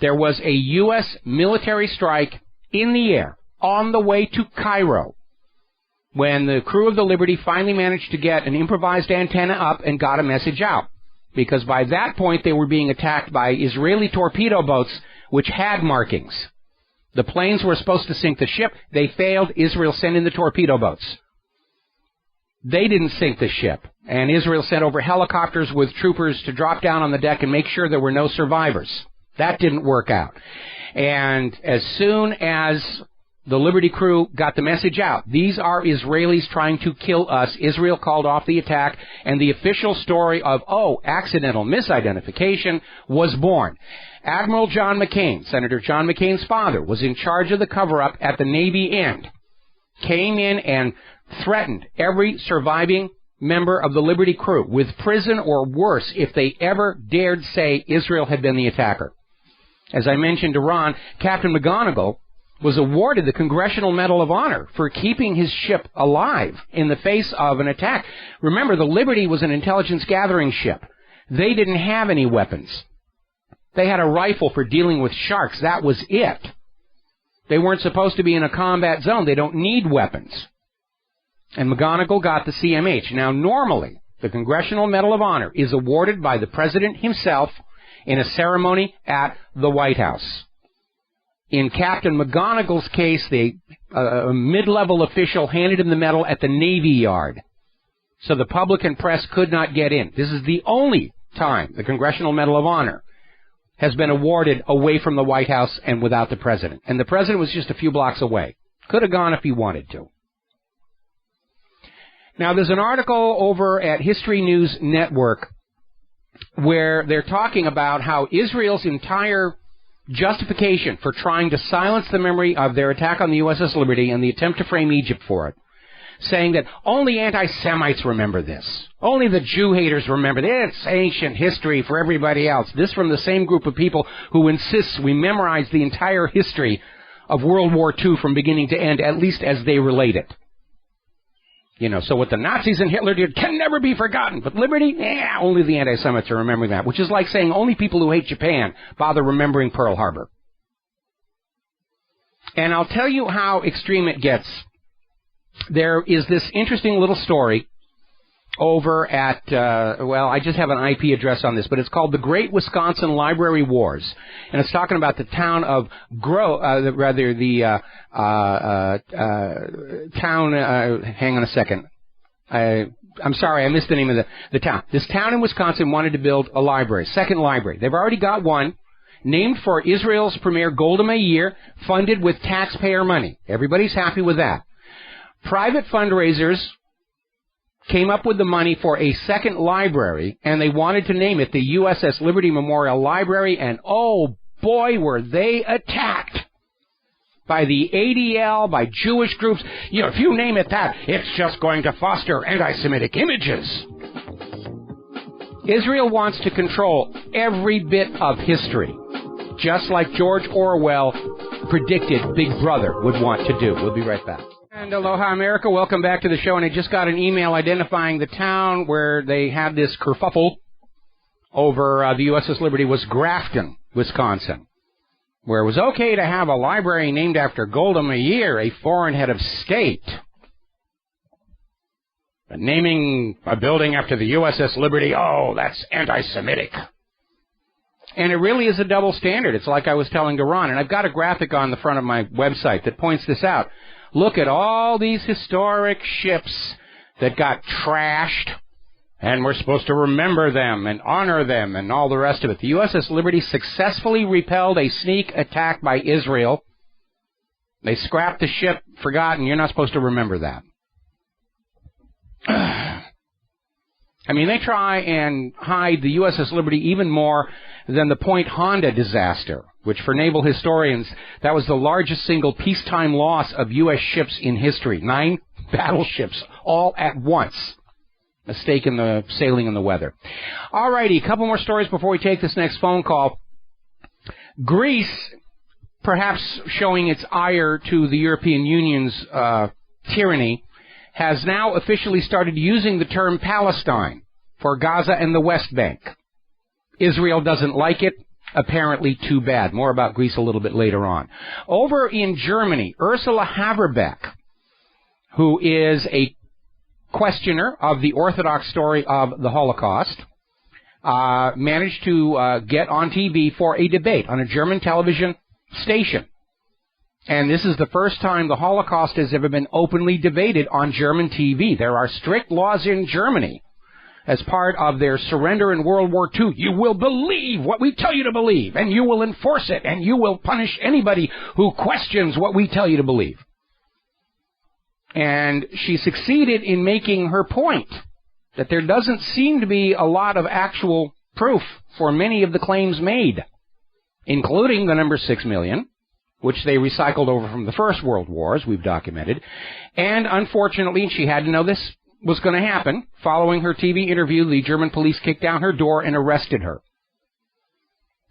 There was a U.S. military strike in the air on the way to Cairo when the crew of the Liberty finally managed to get an improvised antenna up and got a message out. Because by that point they were being attacked by Israeli torpedo boats which had markings. The planes were supposed to sink the ship. They failed. Israel sent in the torpedo boats. They didn't sink the ship. And Israel sent over helicopters with troopers to drop down on the deck and make sure there were no survivors. That didn't work out. And as soon as the Liberty crew got the message out, these are Israelis trying to kill us, Israel called off the attack, and the official story of, accidental misidentification was born. Admiral John McCain, Senator John McCain's father, was in charge of the cover-up at the Navy end, came in and threatened every surviving member of the Liberty crew with prison or worse if they ever dared say Israel had been the attacker. As I mentioned to Ron, Captain McGonigal was awarded the Congressional Medal of Honor for keeping his ship alive in the face of an attack. Remember, the Liberty was an intelligence gathering ship. They didn't have any weapons. They had a rifle for dealing with sharks. That was it. They weren't supposed to be in a combat zone. They don't need weapons. And McGonigal got the CMH. Now, normally, the Congressional Medal of Honor is awarded by the President himself in a ceremony at the White House. In Captain McGonigal's case, a mid-level official handed him the medal at the Navy Yard. So the public and press could not get in. This is the only time the Congressional Medal of Honor has been awarded away from the White House and without the President. And the President was just a few blocks away. Could have gone if he wanted to. Now, there's an article over at History News Network where they're talking about how Israel's entire justification for trying to silence the memory of their attack on the USS Liberty and the attempt to frame Egypt for it, saying that only anti-Semites remember this. Only the Jew-haters remember this. It's ancient history for everybody else. This from the same group of people who insists we memorize the entire history of World War II from beginning to end, at least as they relate it. You know, so what the Nazis and Hitler did can never be forgotten. But liberty? Only the anti-Semites are remembering that. Which is like saying only people who hate Japan bother remembering Pearl Harbor. And I'll tell you how extreme it gets. There is this interesting little story over at, I just have an IP address on this, but it's called the Great Wisconsin Library Wars. And it's talking about the town of hang on a second. I'm sorry, I missed the name of the town. This town in Wisconsin wanted to build a library, second library. They've already got one, named for Israel's premier Golda Meir, funded with taxpayer money. Everybody's happy with that. Private fundraisers came up with the money for a second library, and they wanted to name it the USS Liberty Memorial Library, and oh boy, were they attacked by the ADL, by Jewish groups. You know, if you name it that, it's just going to foster anti-Semitic images. Israel wants to control every bit of history, just like George Orwell predicted Big Brother would want to do. We'll be right back. And aloha, America. Welcome back to the show. And I just got an email identifying the town where they had this kerfuffle over the USS Liberty was Grafton, Wisconsin, where it was okay to have a library named after Golda Meir, a foreign head of state. But naming a building after the USS Liberty, oh, that's anti-Semitic. And it really is a double standard. It's like I was telling Garan, and I've got a graphic on the front of my website that points this out. Look at all these historic ships that got trashed, and we're supposed to remember them and honor them and all the rest of it. The USS Liberty successfully repelled a sneak attack by Israel. They scrapped the ship, forgotten. You're not supposed to remember that. I mean, they try and hide the USS Liberty even more than the Point Honda disaster, which for naval historians, that was the largest single peacetime loss of U.S. ships in history. 9 battleships, all at once. Mistake in the sailing in the weather. All righty, a couple more stories before we take this next phone call. Greece, perhaps showing its ire to the European Union's tyranny, has now officially started using the term Palestine for Gaza and the West Bank. Israel doesn't like it. Apparently too bad. More about Greece a little bit later on. Over in Germany, Ursula Haverbeck, who is a questioner of the Orthodox story of the Holocaust, managed to get on TV for a debate on a German television station. And this is the first time the Holocaust has ever been openly debated on German TV. There are strict laws in Germany as part of their surrender in World War II. You will believe what we tell you to believe, and you will enforce it, and you will punish anybody who questions what we tell you to believe. And she succeeded in making her point that there doesn't seem to be a lot of actual proof for many of the claims made, including the number 6 million, which they recycled over from the First World War, as we've documented. And unfortunately, she had to know this was going to happen. Following her TV interview, the German police kicked down her door and arrested her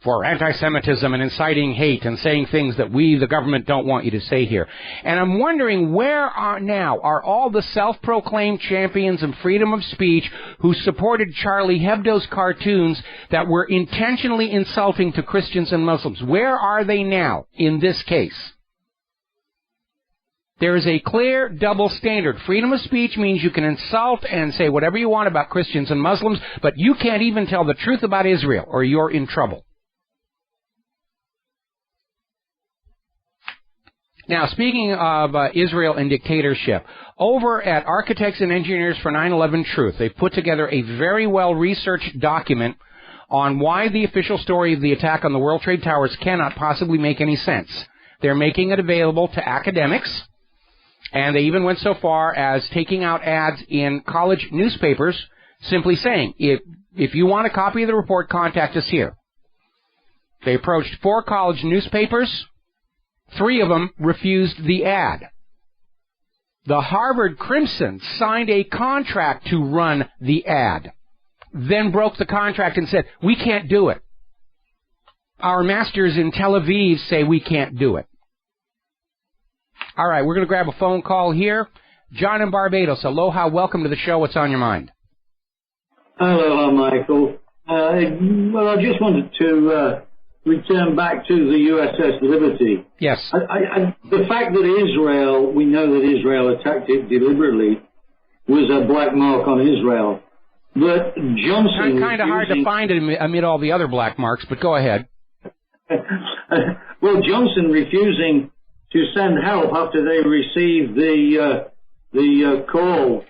for anti-Semitism and inciting hate and saying things that we, the government, don't want you to say here. And I'm wondering where are all the self-proclaimed champions of freedom of speech who supported Charlie Hebdo's cartoons that were intentionally insulting to Christians and Muslims? Where are they now in this case? There is a clear double standard. Freedom of speech means you can insult and say whatever you want about Christians and Muslims, but you can't even tell the truth about Israel, or you're in trouble. Now, speaking of Israel and dictatorship, over at Architects and Engineers for 9/11 Truth, they've put together a very well-researched document on why the official story of the attack on the World Trade Towers cannot possibly make any sense. They're making it available to academics, and they even went so far as taking out ads in college newspapers, simply saying, if you want a copy of the report, contact us here. They approached 4 college newspapers. 3 of them refused the ad. The Harvard Crimson signed a contract to run the ad, then broke the contract and said, we can't do it. Our masters in Tel Aviv say we can't do it. All right, we're going to grab a phone call here. John in Barbados, aloha, welcome to the show. What's on your mind? Aloha, Michael. Well, I just wanted to return back to the USS Liberty. Yes. The fact that we know that Israel attacked it deliberately, was a black mark on Israel. But Johnson... Kind of hard to find it amid all the other black marks, but go ahead. Well, Johnson refusing to send help after they received the call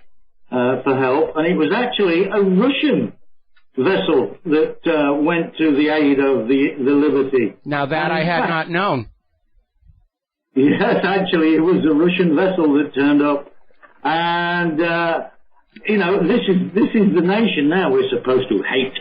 for help, and it was actually a Russian vessel that went to the aid of the Liberty. Now that I had not known. Yes, actually, it was a Russian vessel that turned up, and you know, this is the nation now we're supposed to hate.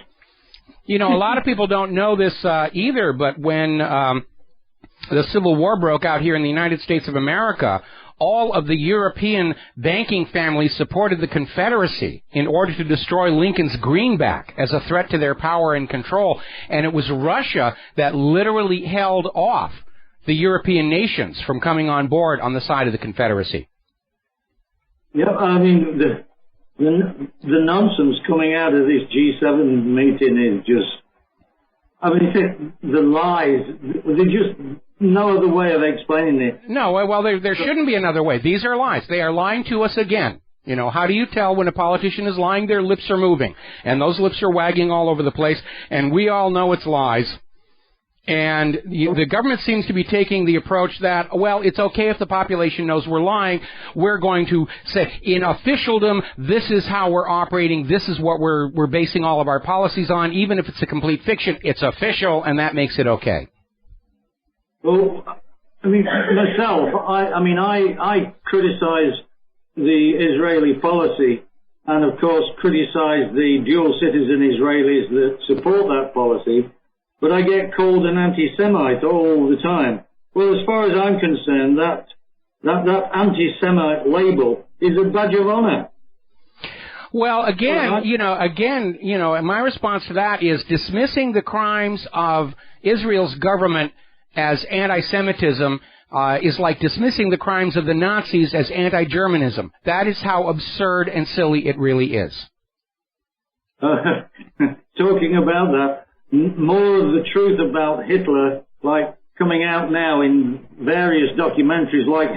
You know, a lot of people don't know this either, but when the Civil War broke out here in the United States of America, all of the European banking families supported the Confederacy in order to destroy Lincoln's greenback as a threat to their power and control. And it was Russia that literally held off the European nations from coming on board on the side of the Confederacy. Yeah, I mean, the nonsense coming out of this G7 meeting is just, I mean, the lies, there's just no other way of explaining it. No, well, there shouldn't be another way. These are lies. They are lying to us again. You know, how do you tell when a politician is lying? Their lips are moving, and those lips are wagging all over the place, and we all know it's lies. And the government seems to be taking the approach that, well, it's okay if the population knows we're lying. We're going to say, in officialdom, this is how we're operating. This is what we're basing all of our policies on. Even if it's a complete fiction, it's official, and that makes it okay. Well, I mean, myself, I criticize the Israeli policy and, of course, criticize the dual citizen Israelis that support that policy. But I get called an anti-Semite all the time. Well, as far as I'm concerned, that anti-Semite label is a badge of honor. Well, again, my response to that is dismissing the crimes of Israel's government as anti-Semitism is like dismissing the crimes of the Nazis as anti-Germanism. That is how absurd and silly it really is. Talking about that, more of the truth about Hitler, like coming out now in various documentaries like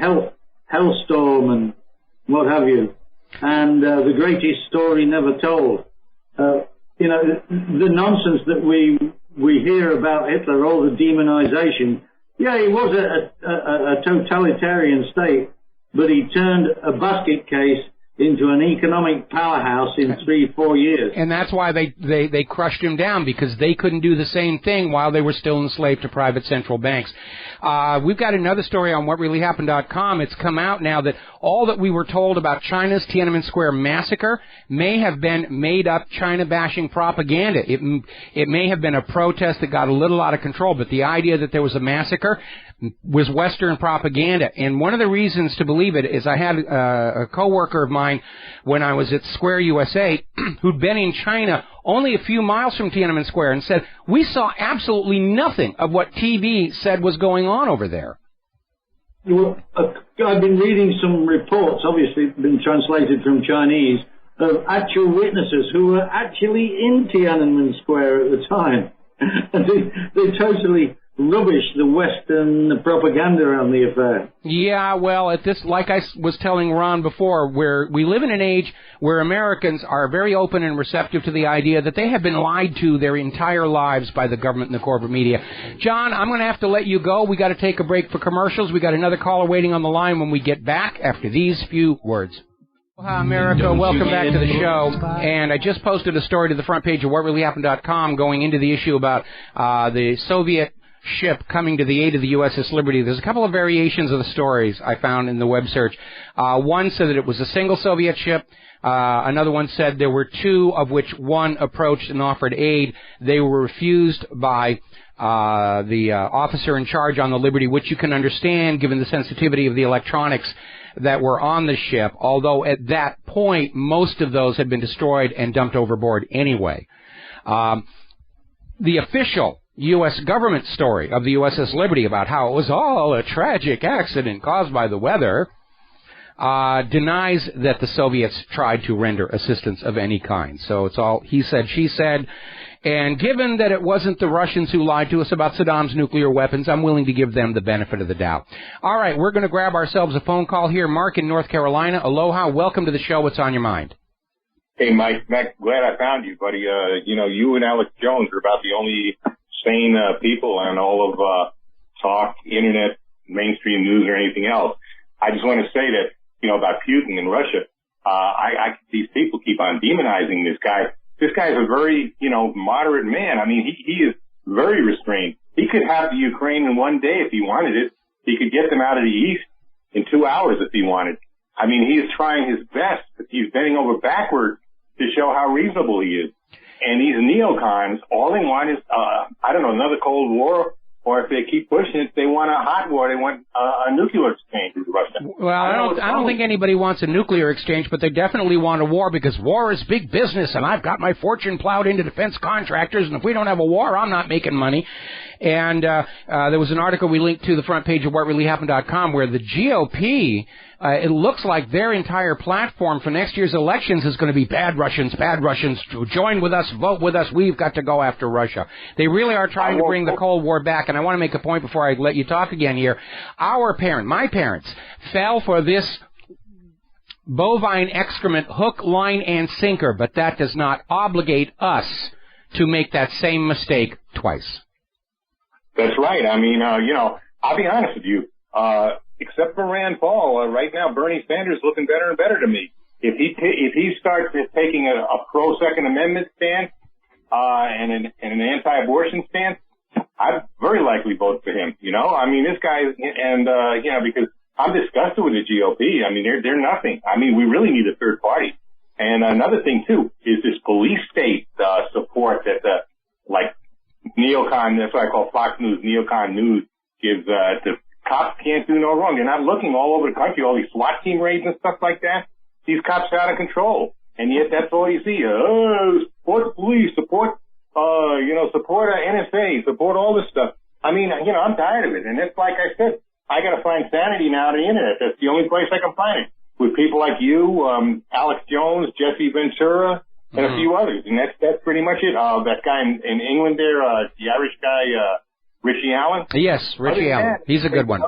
Hellstorm and what have you, and The Greatest Story Never Told. You know, the nonsense that we hear about Hitler, all the demonization. Yeah, he was a totalitarian state, but he turned a basket case into an economic powerhouse in 3-4 years. And that's why they crushed him down, because they couldn't do the same thing while they were still enslaved to private central banks. We've got another story on whatreallyhappened.com. It's come out now that all that we were told about China's Tiananmen Square massacre may have been made-up China-bashing propaganda. It may have been a protest that got a little out of control, but the idea that there was a massacre was Western propaganda. And one of the reasons to believe it is I had a coworker of mine when I was at Square USA who'd been in China only a few miles from Tiananmen Square and said, we saw absolutely nothing of what TV said was going on over there. Well, I've been reading some reports, obviously been translated from Chinese, of actual witnesses who were actually in Tiananmen Square at the time. And they totally rubbish the Western propaganda on the affair. Yeah, well, like I was telling Ron before, where we live in an age where Americans are very open and receptive to the idea that they have been lied to their entire lives by the government and the corporate media. John, I'm going to have to let you go. We got to take a break for commercials. We got another caller waiting on the line when we get back after these few words. Hi, America. Welcome back to the show. And I just posted a story to the front page of whatreallyhappened.com going into the issue about the Soviet ship coming to the aid of the USS Liberty. There's a couple of variations of the stories I found in the web search. One said that it was a single Soviet ship. Another one said there were two, of which one approached and offered aid. They were refused by the officer in charge on the Liberty, which you can understand given the sensitivity of the electronics that were on the ship, although at that point most of those had been destroyed and dumped overboard anyway. The official U.S. government story of the USS Liberty about how it was all a tragic accident caused by the weather denies that the Soviets tried to render assistance of any kind. So it's all he said, she said, And given that it wasn't the Russians who lied to us about Saddam's nuclear weapons, I'm willing to give them the benefit of the doubt. All right, we're going to grab ourselves a phone call here. Mark in North Carolina. Aloha. Welcome to the show. What's on your mind? Hey, Mike, glad I found you, buddy. You and Alex Jones are about the only sane people on all of talk, internet, mainstream news, or anything else. I just want to say that, about Putin and Russia, these people keep on demonizing this guy. This guy's a very, moderate man. I mean, he is very restrained. He could have the Ukraine in one day if he wanted it. He could get them out of the East in 2 hours if he wanted. I mean, he is trying his best, but he's bending over backwards to show how reasonable he is. And these neocons, all they want is, another Cold War, or if they keep pushing it, they want a hot war. They want a nuclear exchange with Russia. Well, I don't think anybody wants a nuclear exchange, but they definitely want a war because war is big business, and I've got my fortune plowed into defense contractors, and if we don't have a war, I'm not making money. And there was an article we linked to the front page of whatreallyhappened.com where the GOP, it looks like their entire platform for next year's elections is going to be bad Russians, join with us, vote with us, we've got to go after Russia. They really are trying to bring the Cold War back, and I want to make a point before I let you talk again here. My parents, fell for this bovine excrement hook, line, and sinker, but that does not obligate us to make that same mistake twice. That's right. I mean, I'll be honest with you. Except for Rand Paul, right now Bernie Sanders is looking better and better to me. If he starts taking a pro Second Amendment stance and an anti-abortion stance, I'd very likely vote for him. I mean, this guy, and because I'm disgusted with the GOP. I mean, they're nothing. I mean, we really need a third party. And another thing too is this police state support that neocon, that's what I call Fox News, neocon news, gives the cops can't do no wrong. They're not looking all over the country, all these SWAT team raids and stuff like that. These cops are out of control. And yet that's all you see. Support the police, support NSA, support all this stuff. I mean, I'm tired of it. And it's like I said, I gotta find sanity now on the internet. That's the only place I can find it. With people like you, Alex Jones, Jesse Ventura, and a few others. And that's pretty much it. That guy in England there, the Irish guy, Richie Allen? Yes, Richie Allen. He's a good one.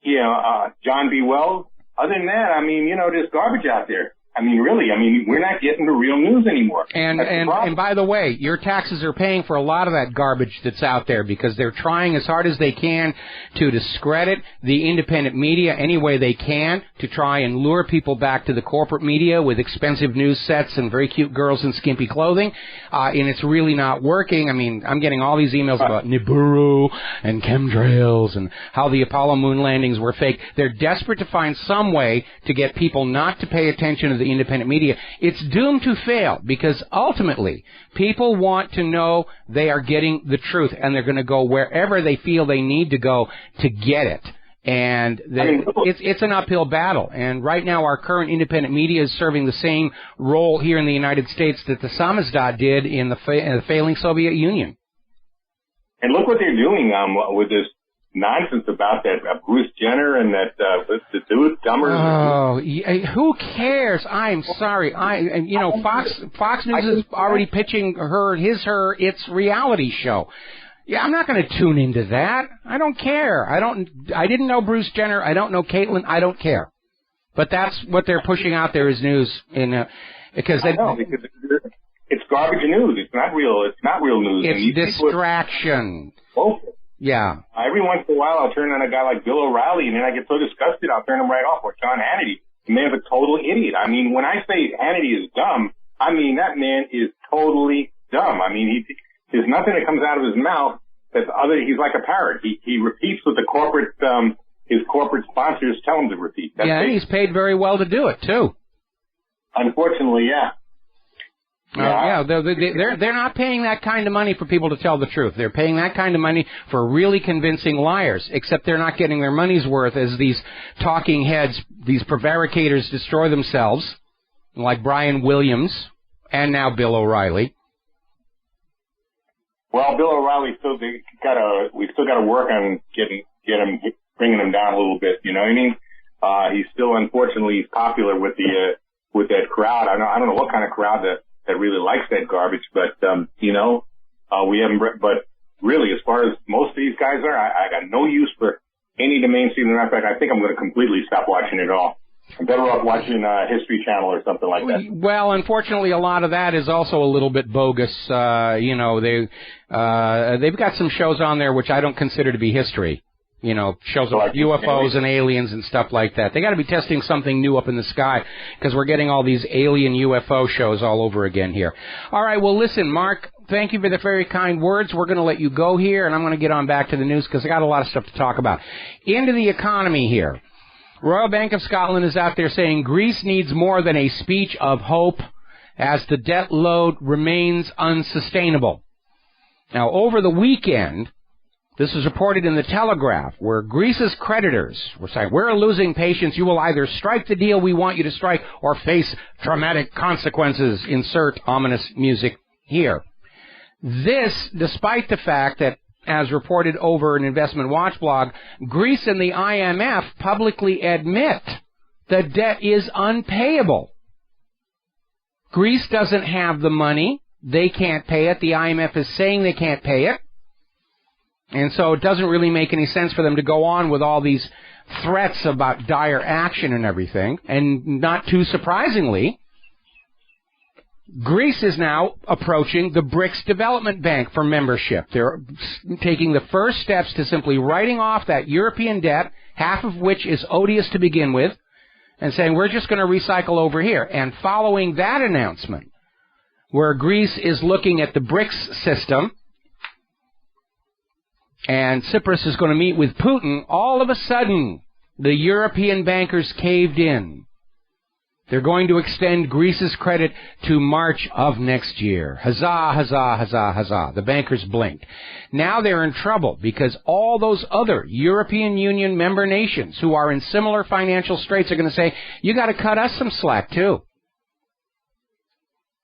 Yeah, John B. Wells. Other than that, I mean, there's garbage out there. I mean, really, we're not getting the real news anymore. And by the way, your taxes are paying for a lot of that garbage that's out there because they're trying as hard as they can to discredit the independent media any way they can to try and lure people back to the corporate media with expensive news sets and very cute girls in skimpy clothing. And it's really not working. I mean, I'm getting all these emails about Nibiru and chemtrails and how the Apollo moon landings were fake. They're desperate to find some way to get people not to pay attention to the independent media. It's doomed to fail because ultimately people want to know they are getting the truth and they're going to go wherever they feel they need to go to get it. And it's an uphill battle. And right now our current independent media is serving the same role here in the United States that the Samizdat did in the failing Soviet Union. And look what they're doing with this nonsense about that Bruce Jenner and that the dude Dumber. Oh, who cares? I'm sorry. Fox News is already pitching its reality show. Yeah, I'm not going to tune into that. I don't care. I didn't know Bruce Jenner. I don't know Caitlyn. I don't care. But that's what they're pushing out there as news because it's garbage news. It's not real. It's not real news. It's distraction. Yeah. Every once in a while, I'll turn on a guy like Bill O'Reilly, and then I get so disgusted, I'll turn him right off. Or John Hannity. The man's a total idiot. I mean, when I say Hannity is dumb, I mean that man is totally dumb. I mean, there's nothing that comes out of his mouth that's he's like a parrot. He repeats what the corporate, his corporate sponsors tell him to repeat. And he's paid very well to do it, too. Unfortunately, yeah. They're not paying that kind of money for people to tell the truth. They're paying that kind of money for really convincing liars, except they're not getting their money's worth as these talking heads, these prevaricators destroy themselves, like Brian Williams and now Bill O'Reilly. Well, Bill O'Reilly we still got to work on bringing him down a little bit. You know what I mean? He's still, unfortunately, popular with that crowd. I don't know what kind of crowd that really likes that garbage. But, we haven't, but really, as far as most of these guys are, I got no use for any of the mainstream. In fact, I think I'm going to completely stop watching it all. I'm better off watching History Channel or something like that. Well, unfortunately, a lot of that is also a little bit bogus. They've got some shows on there which I don't consider to be history. Shows about UFOs and aliens and stuff like that. They got to be testing something new up in the sky because we're getting all these alien UFO shows all over again here. All right, well, listen, Mark, thank you for the very kind words. We're going to let you go here, and I'm going to get on back to the news because I got a lot of stuff to talk about. Into the economy here. Royal Bank of Scotland is out there saying Greece needs more than a speech of hope as the debt load remains unsustainable. Now, over the weekend, this was reported in the Telegraph, where Greece's creditors were saying, we're losing patience. You will either strike the deal we want you to strike or face dramatic consequences. Insert ominous music here. This, despite the fact that, as reported over an Investment Watch blog, Greece and the IMF publicly admit the debt is unpayable. Greece doesn't have the money. They can't pay it. The IMF is saying they can't pay it. And so it doesn't really make any sense for them to go on with all these threats about dire action and everything. And not too surprisingly, Greece is now approaching the BRICS Development Bank for membership. They're taking the first steps to simply writing off that European debt, half of which is odious to begin with, and saying we're just going to recycle over here. And following that announcement, where Greece is looking at the BRICS system, and Tsipras is going to meet with Putin, all of a sudden, the European bankers caved in. They're going to extend Greece's credit to March of next year. Huzzah, huzzah, huzzah, huzzah. The bankers blinked. Now they're in trouble because all those other European Union member nations who are in similar financial straits are going to say, you got to cut us some slack too.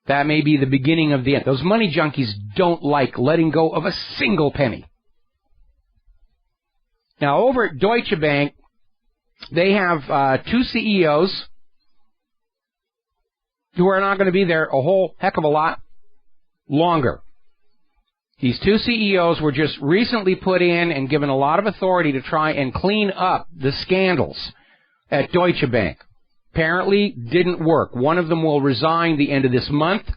That may be the beginning of the end. Those money junkies don't like letting go of a single penny. Now, over at Deutsche Bank, they have two CEOs who are not going to be there a whole heck of a lot longer. These two CEOs were just recently put in and given a lot of authority to try and clean up the scandals at Deutsche Bank. Apparently didn't work. One of them will resign the end of this month.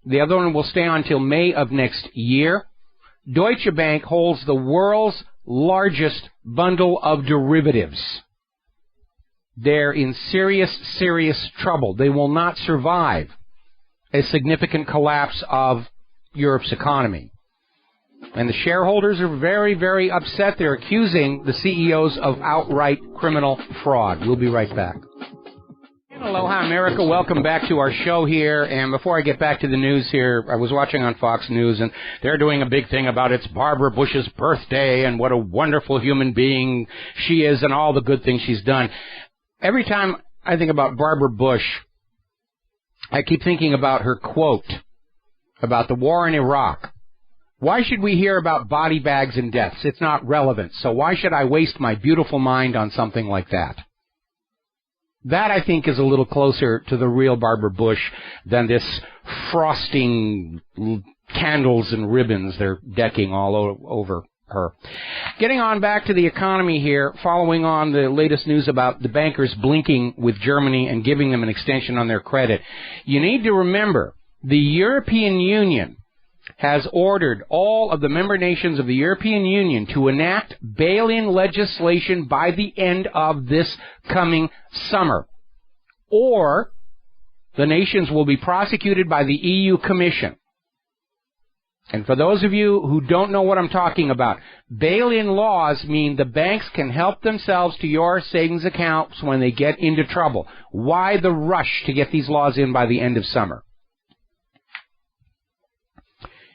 The other one will stay on until May of next year. Deutsche Bank holds the world's largest bundle of derivatives. They're in serious, serious trouble. They will not survive a significant collapse of Europe's economy. And the shareholders are very, very upset. They're accusing the CEOs of outright criminal fraud. We'll be right back. Aloha, America. Welcome back to our show here. And before I get back to the news here, I was watching on Fox News, and they're doing a big thing about it's Barbara Bush's birthday and what a wonderful human being she is and all the good things she's done. Every time I think about Barbara Bush, I keep thinking about her quote about the war in Iraq. Why should we hear about body bags and deaths? It's not relevant. So why should I waste my beautiful mind on something like that? That, I think, is a little closer to the real Barbara Bush than this frosting candles and ribbons they're decking all over her. Getting on back to the economy here, following on the latest news about the bankers blinking with Germany and giving them an extension on their credit. You need to remember, the European Union has ordered all of the member nations of the European Union to enact bail-in legislation by the end of this coming summer, or the nations will be prosecuted by the EU Commission. And for those of you who don't know what I'm talking about, bail-in laws mean the banks can help themselves to your savings accounts when they get into trouble. Why the rush to get these laws in by the end of summer?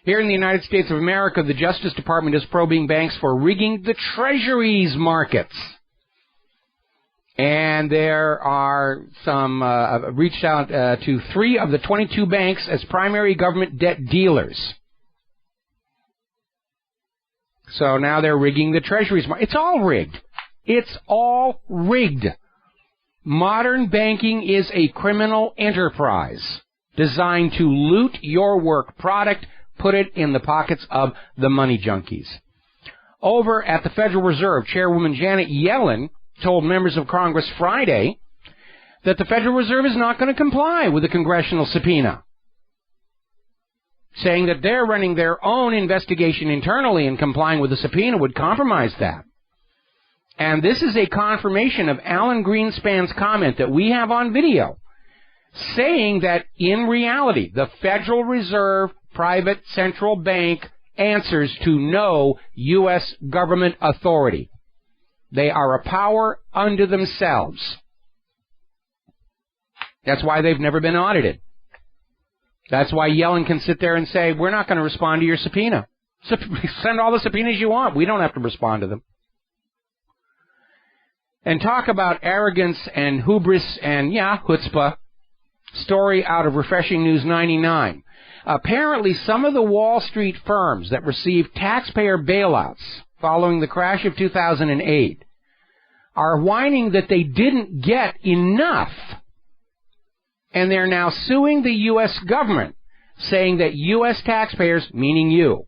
Here in the United States of America, the Justice Department is probing banks for rigging the Treasuries markets. And there are some, reached out to 3 of the 22 banks as primary government debt dealers. So now they're rigging the Treasuries market. It's all rigged. It's all rigged. Modern banking is a criminal enterprise. designed to loot your work product, put it in the pockets of the money junkies. Over at the Federal Reserve, Chairwoman Janet Yellen told members of Congress Friday that the Federal Reserve is not going to comply with the congressional subpoena, saying that they're running their own investigation internally and complying with the subpoena would compromise that. And this is a confirmation of Alan Greenspan's comment that we have on video, saying that in reality, the Federal Reserve private central bank answers to no U.S. government authority. They are a power unto themselves. That's why they've never been audited. That's why Yellen can sit there and say, we're not going to respond to your subpoena. Send all the subpoenas you want. We don't have to respond to them. And talk about arrogance and hubris and, chutzpah. Story out of Refreshing News 99. Apparently, some of the Wall Street firms that received taxpayer bailouts following the crash of 2008 are whining that they didn't get enough. And they're now suing the U.S. government, saying that U.S. taxpayers, meaning you,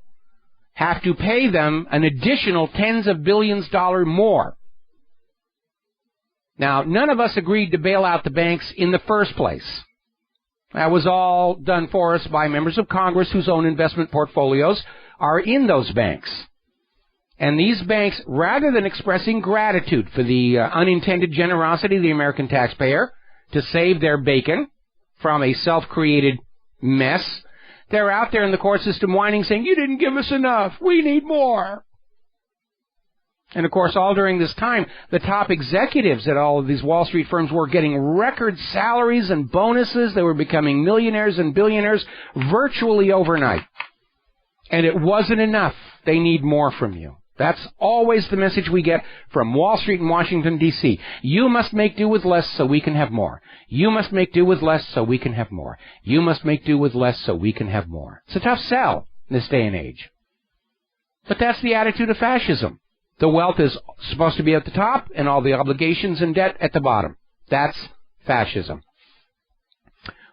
have to pay them an additional tens of billions of dollars more. Now, none of us agreed to bail out the banks in the first place. That was all done for us by members of Congress whose own investment portfolios are in those banks. And these banks, rather than expressing gratitude for the unintended generosity of the American taxpayer to save their bacon from a self-created mess, they're out there in the court system whining, saying, you didn't give us enough. We need more. And, of course, all during this time, the top executives at all of these Wall Street firms were getting record salaries and bonuses. They were becoming millionaires and billionaires virtually overnight. And it wasn't enough. They need more from you. That's always the message we get from Wall Street and Washington, D.C. You must make do with less so we can have more. You must make do with less so we can have more. You must make do with less so we can have more. It's a tough sell in this day and age. But that's the attitude of fascism. The wealth is supposed to be at the top and all the obligations and debt at the bottom. That's fascism.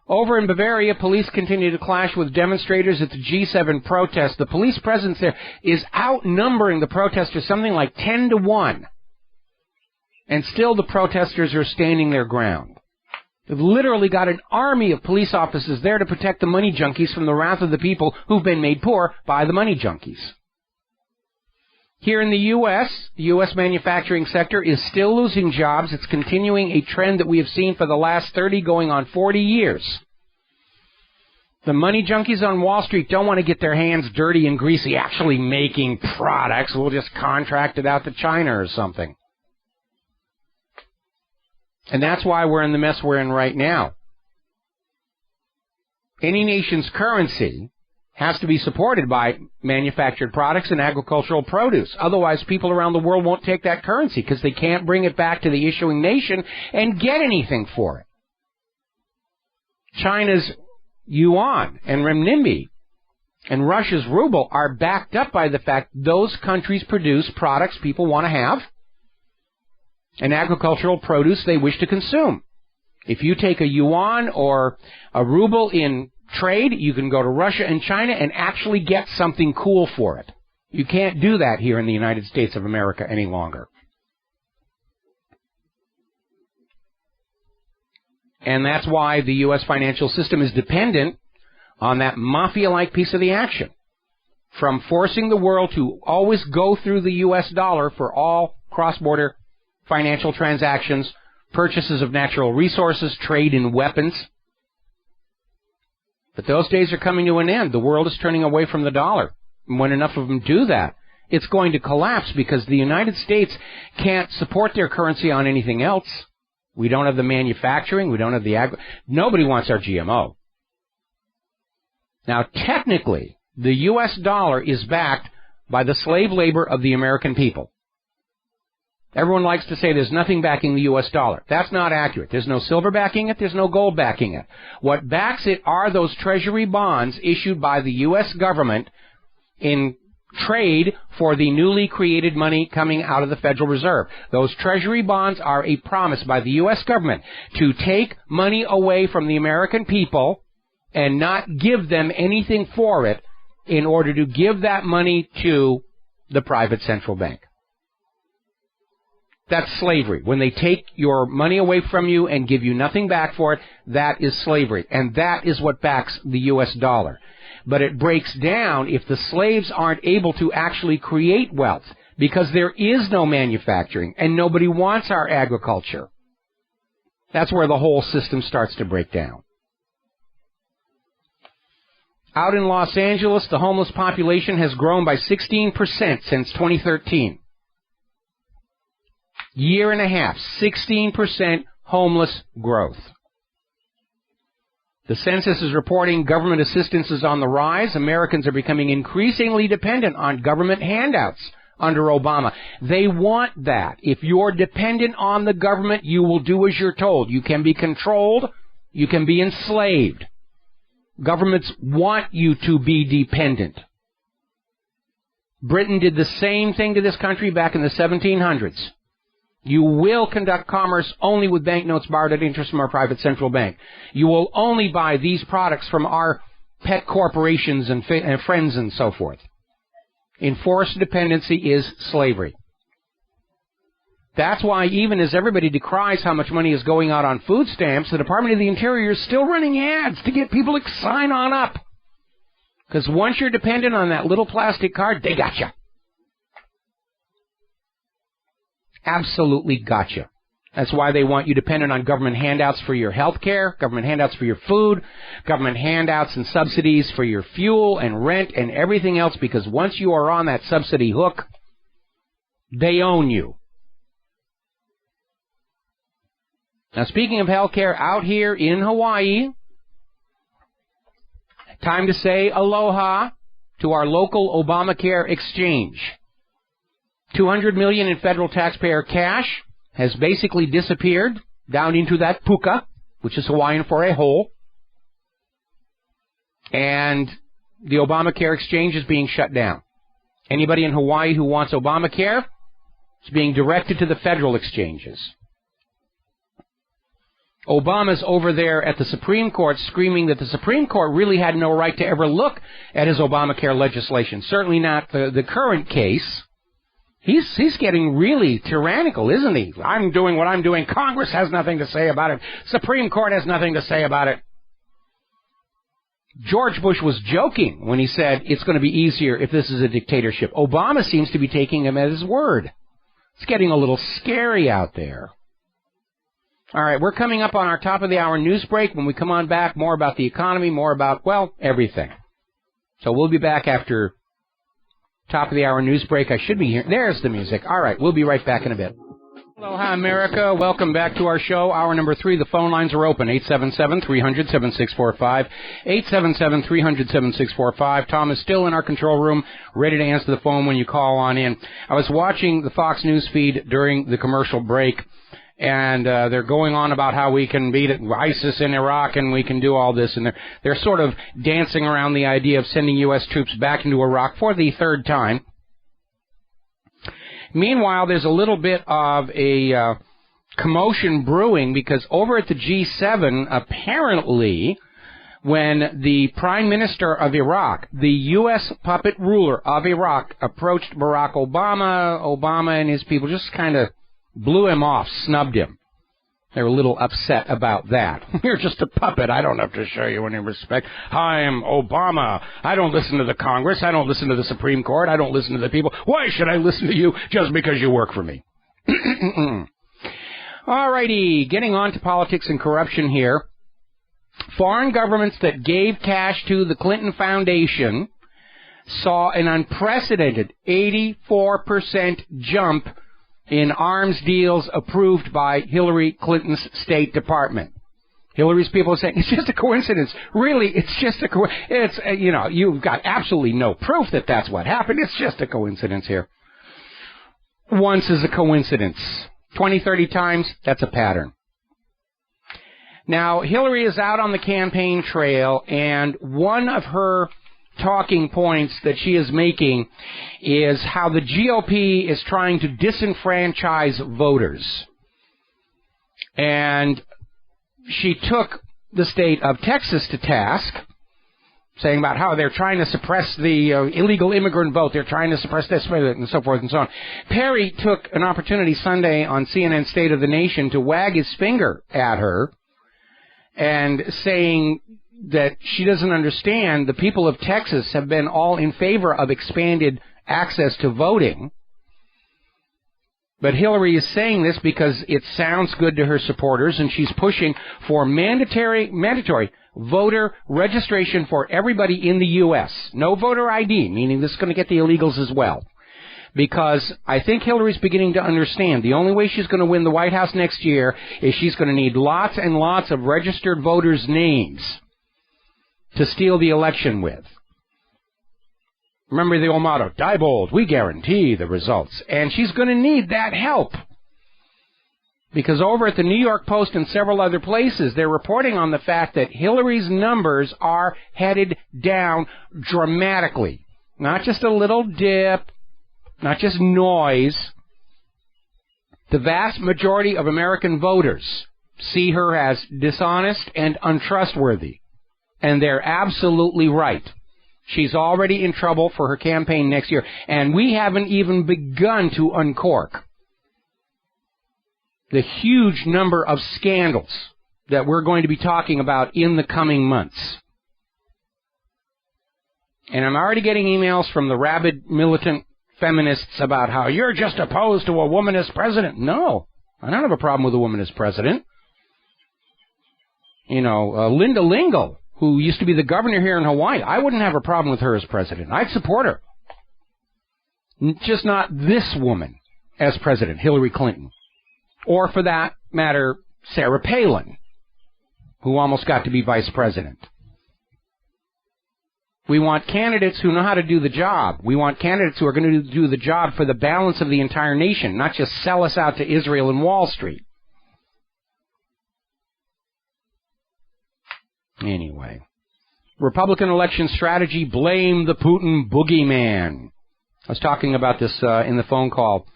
Over in Bavaria, police continue to clash with demonstrators at the G7 protest. The police presence there is outnumbering the protesters something like 10-1. And still the protesters are standing their ground. They've literally got an army of police officers there to protect the money junkies from the wrath of the people who've been made poor by the money junkies. Here in the U.S. manufacturing sector is still losing jobs. It's continuing a trend that we have seen for the last 30 going on 40 years. The money junkies on Wall Street don't want to get their hands dirty and greasy actually making products. We'll just contract it out to China or something. And that's why we're in the mess we're in right now. Any nation's currency has to be supported by manufactured products and agricultural produce. Otherwise, people around the world won't take that currency because they can't bring it back to the issuing nation and get anything for it. China's yuan and renminbi and Russia's ruble are backed up by the fact those countries produce products people want to have and agricultural produce they wish to consume. If you take a yuan or a ruble in trade, you can go to Russia and China and actually get something cool for it. You can't do that here in the United States of America any longer. And that's why the U.S. financial system is dependent on that mafia-like piece of the action, from forcing the world to always go through the U.S. dollar for all cross-border financial transactions, purchases of natural resources, trade in weapons. But those days are coming to an end. The world is turning away from the dollar. And when enough of them do that, it's going to collapse because the United States can't support their currency on anything else. We don't have the manufacturing. We don't have the nobody wants our GMO. Now, technically, the U.S. dollar is backed by the slave labor of the American people. Everyone likes to say there's nothing backing the U.S. dollar. That's not accurate. There's no silver backing it. There's no gold backing it. What backs it are those treasury bonds issued by the U.S. government in trade for the newly created money coming out of the Federal Reserve. Those treasury bonds are a promise by the U.S. government to take money away from the American people and not give them anything for it in order to give that money to the private central bank. That's slavery. When they take your money away from you and give you nothing back for it, that is slavery. And that is what backs the U.S. dollar. But it breaks down if the slaves aren't able to actually create wealth, because there is no manufacturing and nobody wants our agriculture. That's where the whole system starts to break down. Out in Los Angeles, the homeless population has grown by 16% since 2013. Year and a half, 16% homeless growth. The census is reporting government assistance is on the rise. Americans are becoming increasingly dependent on government handouts under Obama. They want that. If you're dependent on the government, you will do as you're told. You can be controlled. You can be enslaved. Governments want you to be dependent. Britain did the same thing to this country back in the 1700s. You will conduct commerce only with banknotes borrowed at interest from our private central bank. You will only buy these products from our pet corporations and friends and so forth. Enforced dependency is slavery. That's why even as everybody decries how much money is going out on food stamps, the Department of the Interior is still running ads to get people to sign on up. Because once you're dependent on that little plastic card, they got you. Absolutely got you. That's why they want you dependent on government handouts for your health care, government handouts for your food, government handouts and subsidies for your fuel and rent and everything else, because once you are on that subsidy hook, they own you. Now, speaking of health care, out here in Hawaii, time to say aloha to our local Obamacare exchange. $200 million in federal taxpayer cash has basically disappeared down into that puka, which is Hawaiian for a hole. And the Obamacare exchange is being shut down. Anybody in Hawaii who wants Obamacare is being directed to the federal exchanges. Obama's over there at the Supreme Court screaming that the Supreme Court really had no right to ever look at his Obamacare legislation. Certainly not the current case. He's getting really tyrannical, isn't he? I'm doing what I'm doing. Congress has nothing to say about it. Supreme Court has nothing to say about it. George Bush was joking when he said it's going to be easier if this is a dictatorship. Obama seems to be taking him at his word. It's getting a little scary out there. All right, we're coming up on our top of the hour news break. When we come on back, more about the economy, more about, well, everything. So we'll be back after top of the hour news break. I should be here. There's the music. All right, we'll be right back in a bit. Aloha, America. Welcome back to our show. Hour number 3. The phone lines are open. 877-300-7645. 877-300-7645. Tom is still in our control room, ready to answer the phone when you call on in. I was watching the Fox News feed during the commercial break, and they're going on about how we can beat ISIS in Iraq and we can do all this, and they're sort of dancing around the idea of sending U.S. troops back into Iraq for the third time. Meanwhile, there's a little bit of a commotion brewing, because over at the G7, apparently, when the Prime Minister of Iraq, the U.S. puppet ruler of Iraq, approached Barack Obama, Obama and his people just kind of blew him off, snubbed him. They were a little upset about that. You're just a puppet. I don't have to show you any respect. I'm Obama. I don't listen to the Congress. I don't listen to the Supreme Court. I don't listen to the people. Why should I listen to you just because you work for me? All righty, getting on to politics and corruption here. Foreign governments that gave cash to the Clinton Foundation saw an unprecedented 84% jump in arms deals approved by Hillary Clinton's State Department. Hillary's people are saying, it's just a coincidence. Really, it's just a coincidence. It's, you've got absolutely no proof that that's what happened. It's just a coincidence here. Once is a coincidence. 20, 30 times, that's a pattern. Now, Hillary is out on the campaign trail, and one of her talking points that she is making is how the GOP is trying to disenfranchise voters. And she took the state of Texas to task, saying about how they're trying to suppress the illegal immigrant vote, they're trying to suppress this, and so forth and so on. Perry took an opportunity Sunday on CNN State of the Nation to wag his finger at her and saying that she doesn't understand the people of Texas have been all in favor of expanded access to voting. But Hillary is saying this because it sounds good to her supporters, and she's pushing for mandatory voter registration for everybody in the U.S. No voter ID, meaning this is going to get the illegals as well. Because I think Hillary's beginning to understand the only way she's going to win the White House next year is she's going to need lots and lots of registered voters' names to steal the election with. Remember the old motto, die bold, we guarantee the results. And she's going to need that help. Because over at the New York Post and several other places, they're reporting on the fact that Hillary's numbers are headed down dramatically. Not just a little dip, not just noise. The vast majority of American voters see her as dishonest and untrustworthy. And they're absolutely right. She's already in trouble for her campaign next year, and we haven't even begun to uncork the huge number of scandals that we're going to be talking about in the coming months. And I'm already getting emails from the rabid militant feminists about how you're just opposed to a woman as president. No, I don't have a problem with a woman as president. You know, Linda Lingle, who used to be the governor here in Hawaii, I wouldn't have a problem with her as president. I'd support her. Just not this woman as president, Hillary Clinton. Or, for that matter, Sarah Palin, who almost got to be vice president. We want candidates who know how to do the job. We want candidates who are going to do the job for the balance of the entire nation, not just sell us out to Israel and Wall Street. Anyway, Republican election strategy, blame the Putin boogeyman. I was talking about this in the phone call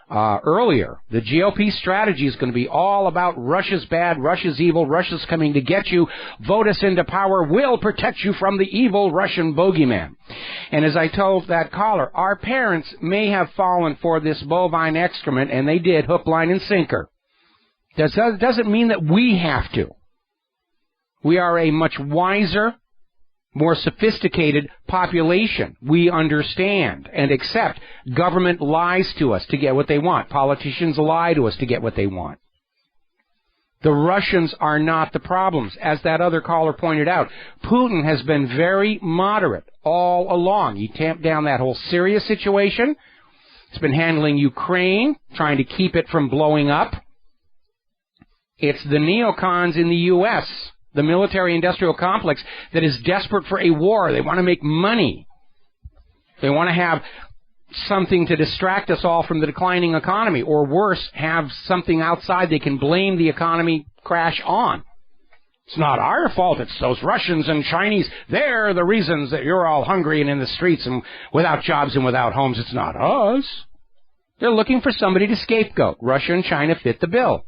earlier. The GOP strategy is going to be all about Russia's bad, Russia's evil, Russia's coming to get you, vote us into power, we'll protect you from the evil Russian boogeyman. And as I told that caller, our parents may have fallen for this bovine excrement, and they did, hook, line, and sinker. That doesn't mean that we have to. We are a much wiser, more sophisticated population. We understand and accept government lies to us to get what they want. Politicians lie to us to get what they want. The Russians are not the problems. As that other caller pointed out, Putin has been very moderate all along. He tamped down that whole Syria situation. He's been handling Ukraine, trying to keep it from blowing up. It's the neocons in the U.S., the military-industrial complex, that is desperate for a war. They want to make money. They want to have something to distract us all from the declining economy, or worse, have something outside they can blame the economy crash on. It's not our fault. It's those Russians and Chinese. They're the reasons that you're all hungry and in the streets and without jobs and without homes. It's not us. They're looking for somebody to scapegoat. Russia and China fit the bill.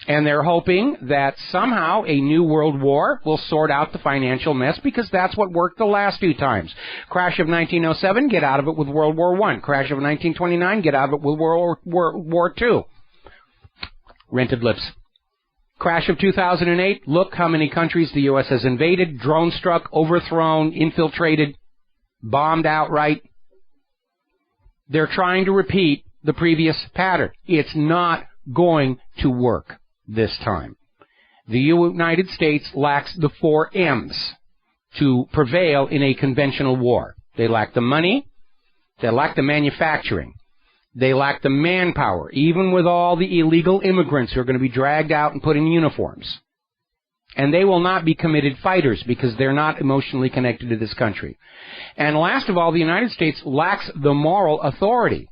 And they're hoping that somehow a new world war will sort out the financial mess, because that's what worked the last few times. Crash of 1907, get out of it with World War I. Crash of 1929, get out of it with World War II. Rented lips. Crash of 2008, look how many countries the U.S. has invaded, drone struck, overthrown, infiltrated, bombed outright. They're trying to repeat the previous pattern. It's not going to work this time. The United States lacks the 4 M's to prevail in a conventional war. They lack the money, they lack the manufacturing, they lack the manpower, even with all the illegal immigrants who are going to be dragged out and put in uniforms. And they will not be committed fighters because they're not emotionally connected to this country. And last of all, the United States lacks the moral authority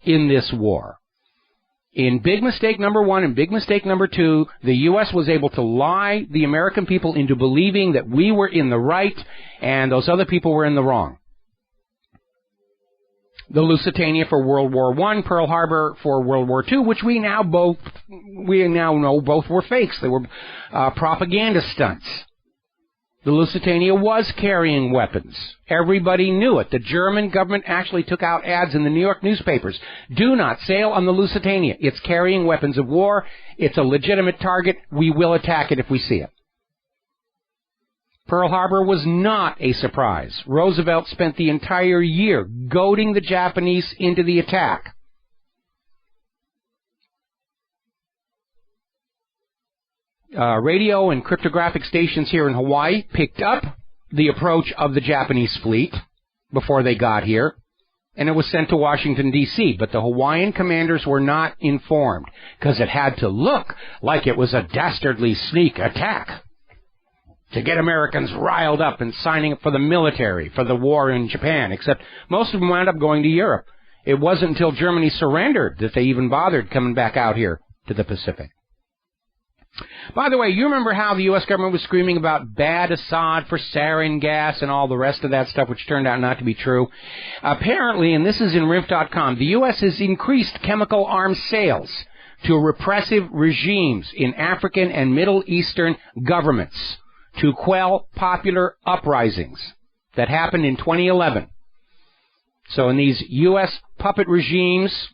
in this war. In big mistake number 1 and big mistake number 2, the U.S. was able to lie the American people into believing that we were in the right and those other people were in the wrong. The Lusitania for World War I, Pearl Harbor for World War II, which we now know both were fakes. They were propaganda stunts. The Lusitania was carrying weapons. Everybody knew it. The German government actually took out ads in the New York newspapers. Do not sail on the Lusitania. It's carrying weapons of war. It's a legitimate target. We will attack it if we see it. Pearl Harbor was not a surprise. Roosevelt spent the entire year goading the Japanese into the attack. Radio and cryptographic stations here in Hawaii picked up the approach of the Japanese fleet before they got here, and it was sent to Washington, D.C., but the Hawaiian commanders were not informed, because it had to look like it was a dastardly sneak attack to get Americans riled up and signing up for the military, for the war in Japan, except most of them wound up going to Europe. It wasn't until Germany surrendered that they even bothered coming back out here to the Pacific. By the way, you remember how the U.S. government was screaming about bad Assad for sarin gas and all the rest of that stuff, which turned out not to be true? Apparently, and this is in RIF.com, the U.S. has increased chemical arms sales to repressive regimes in African and Middle Eastern governments to quell popular uprisings that happened in 2011. So in these U.S. puppet regimes,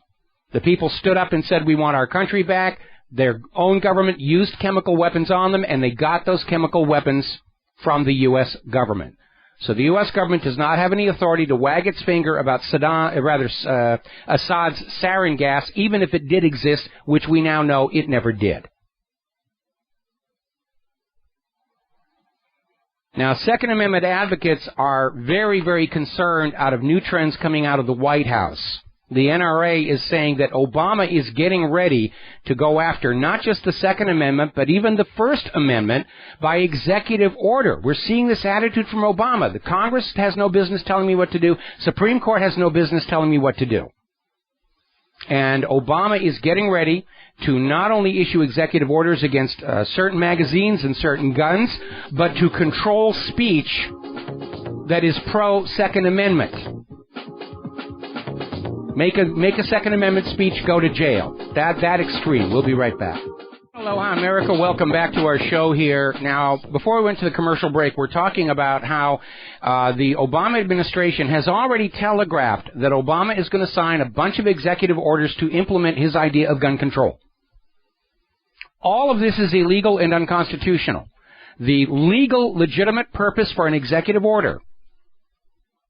the people stood up and said, we want our country back. Their own government used chemical weapons on them, and they got those chemical weapons from the U.S. government. So the U.S. government does not have any authority to wag its finger about Assad's sarin gas, even if it did exist, which we now know it never did. Now, Second Amendment advocates are very, very concerned out of new trends coming out of the White House. The NRA is saying that Obama is getting ready to go after not just the Second Amendment, but even the First Amendment by executive order. We're seeing this attitude from Obama. The Congress has no business telling me what to do. Supreme Court has no business telling me what to do. And Obama is getting ready to not only issue executive orders against certain magazines and certain guns, but to control speech that is pro-Second Amendment. Make a Second Amendment speech, go to jail. That extreme. We'll be right back. Aloha, America. Welcome back to our show here. Now, before we went to the commercial break, we're talking about how the Obama administration has already telegraphed that Obama is going to sign a bunch of executive orders to implement his idea of gun control. All of this is illegal and unconstitutional. The legal, legitimate purpose for an executive order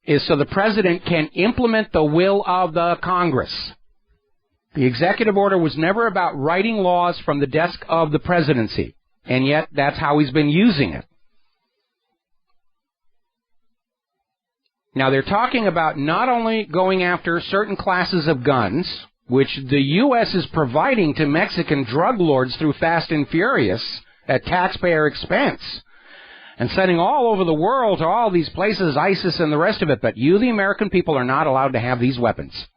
is so the president can implement the will of the Congress. The executive order was never about writing laws from the desk of the presidency, and yet that's how he's been using it. Now, they're talking about not only going after certain classes of guns, which the U.S. is providing to Mexican drug lords through Fast and Furious at taxpayer expense, and sending all over the world to all these places, ISIS and the rest of it. But you, the American people, are not allowed to have these weapons.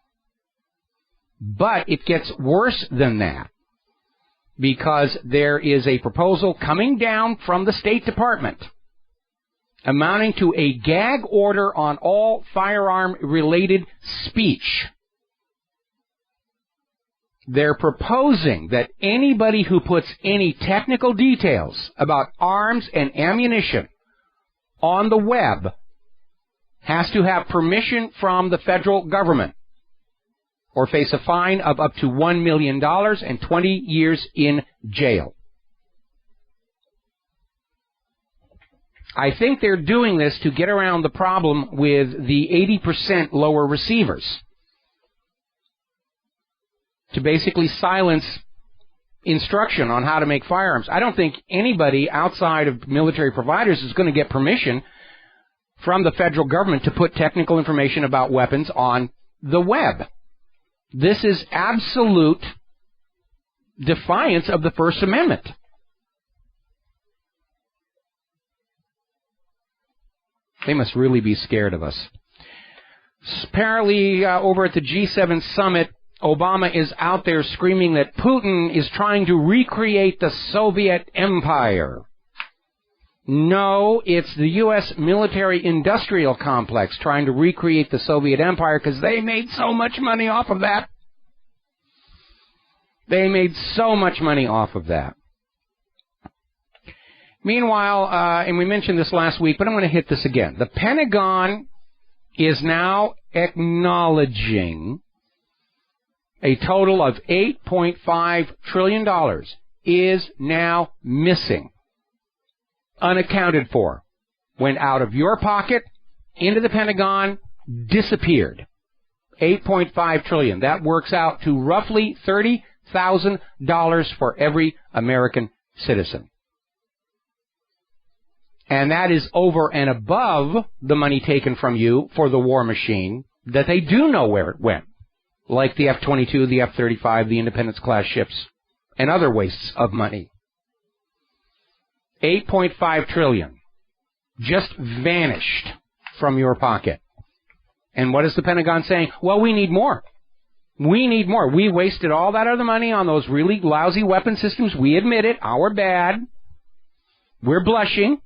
But it gets worse than that, because there is a proposal coming down from the State Department amounting to a gag order on all firearm-related speech. They're proposing that anybody who puts any technical details about arms and ammunition on the web has to have permission from the federal government or face a fine of up to $1 million and 20 years in jail. I think they're doing this to get around the problem with the 80% lower receivers, to basically silence instruction on how to make firearms. I don't think anybody outside of military providers is going to get permission from the federal government to put technical information about weapons on the web. This is absolute defiance of the First Amendment. They must really be scared of us. Apparently, over at the G7 summit, Obama is out there screaming that Putin is trying to recreate the Soviet Empire. No, it's the U.S. military-industrial complex trying to recreate the Soviet Empire because they made so much money off of that. They made so much money off of that. Meanwhile, and we mentioned this last week, but I'm going to hit this again. The Pentagon is now acknowledging a total of $8.5 trillion is now missing, unaccounted for, went out of your pocket, into the Pentagon, disappeared. $8.5 trillion. That works out to roughly $30,000 for every American citizen. And that is over and above the money taken from you for the war machine that they do know where it went, like the F-22, the F-35, the Independence-class ships, and other wastes of money. $8.5 trillion just vanished from your pocket. And what is the Pentagon saying? Well, we need more. We need more. We wasted all that other money on those really lousy weapon systems. We admit it. Our bad. We're blushing.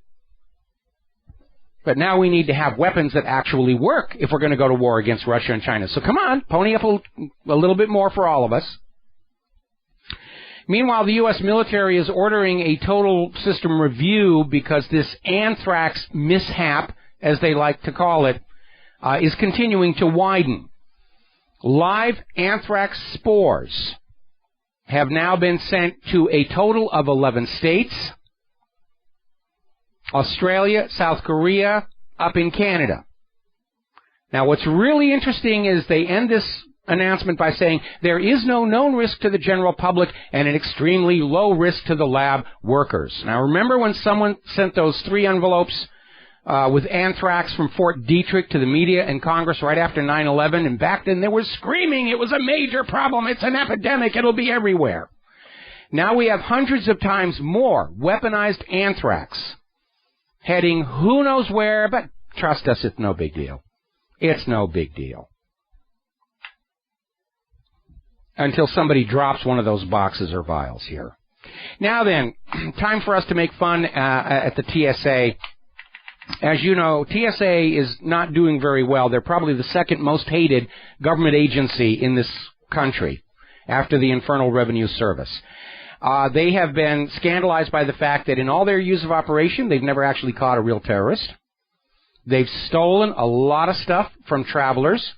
But now we need to have weapons that actually work if we're going to go to war against Russia and China. So come on, pony up a little bit more for all of us. Meanwhile, the U.S. military is ordering a total system review because this anthrax mishap, as they like to call it, is continuing to widen. Live anthrax spores have now been sent to a total of 11 states. Australia, South Korea, up in Canada. Now, what's really interesting is they end this announcement by saying there is no known risk to the general public and an extremely low risk to the lab workers. Now, remember when someone sent those 3 envelopes with anthrax from Fort Detrick to the media and Congress right after 9/11? And back then they were screaming it was a major problem, it's an epidemic, it'll be everywhere. Now we have hundreds of times more weaponized anthrax heading who knows where, but trust us, it's no big deal. It's no big deal. Until somebody drops one of those boxes or vials here. Now then, time for us to make fun at the TSA. As you know, TSA is not doing very well. They're probably the second most hated government agency in this country after the Internal Revenue Service. They have been scandalized by the fact that in all their years of operation, they've never actually caught a real terrorist. They've stolen a lot of stuff from travelers.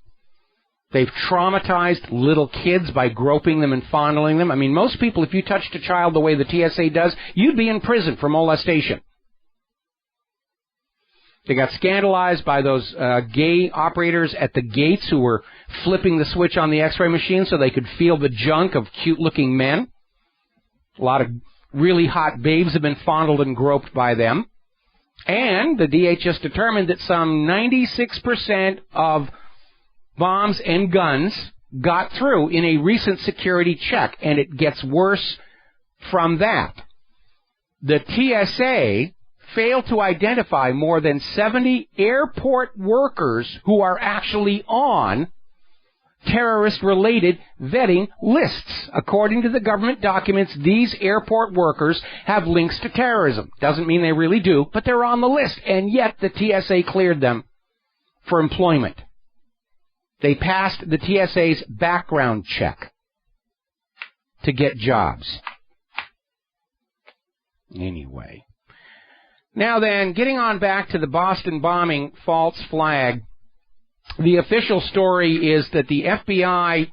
They've traumatized little kids by groping them and fondling them. I mean, most people, if you touched a child the way the TSA does, you'd be in prison for molestation. They got scandalized by those gay operators at the gates who were flipping the switch on the x-ray machine so they could feel the junk of cute-looking men. A lot of really hot babes have been fondled and groped by them. And the DHS determined that some 96% of bombs and guns got through in a recent security check, and it gets worse from that. The TSA failed to identify more than 70 airport workers who are actually on terrorist-related vetting lists. According to the government documents, these airport workers have links to terrorism. Doesn't mean they really do, but they're on the list, and yet the TSA cleared them for employment. They passed the TSA's background check to get jobs. Anyway. Now then, getting on back to the Boston bombing false flag, the official story is that the FBI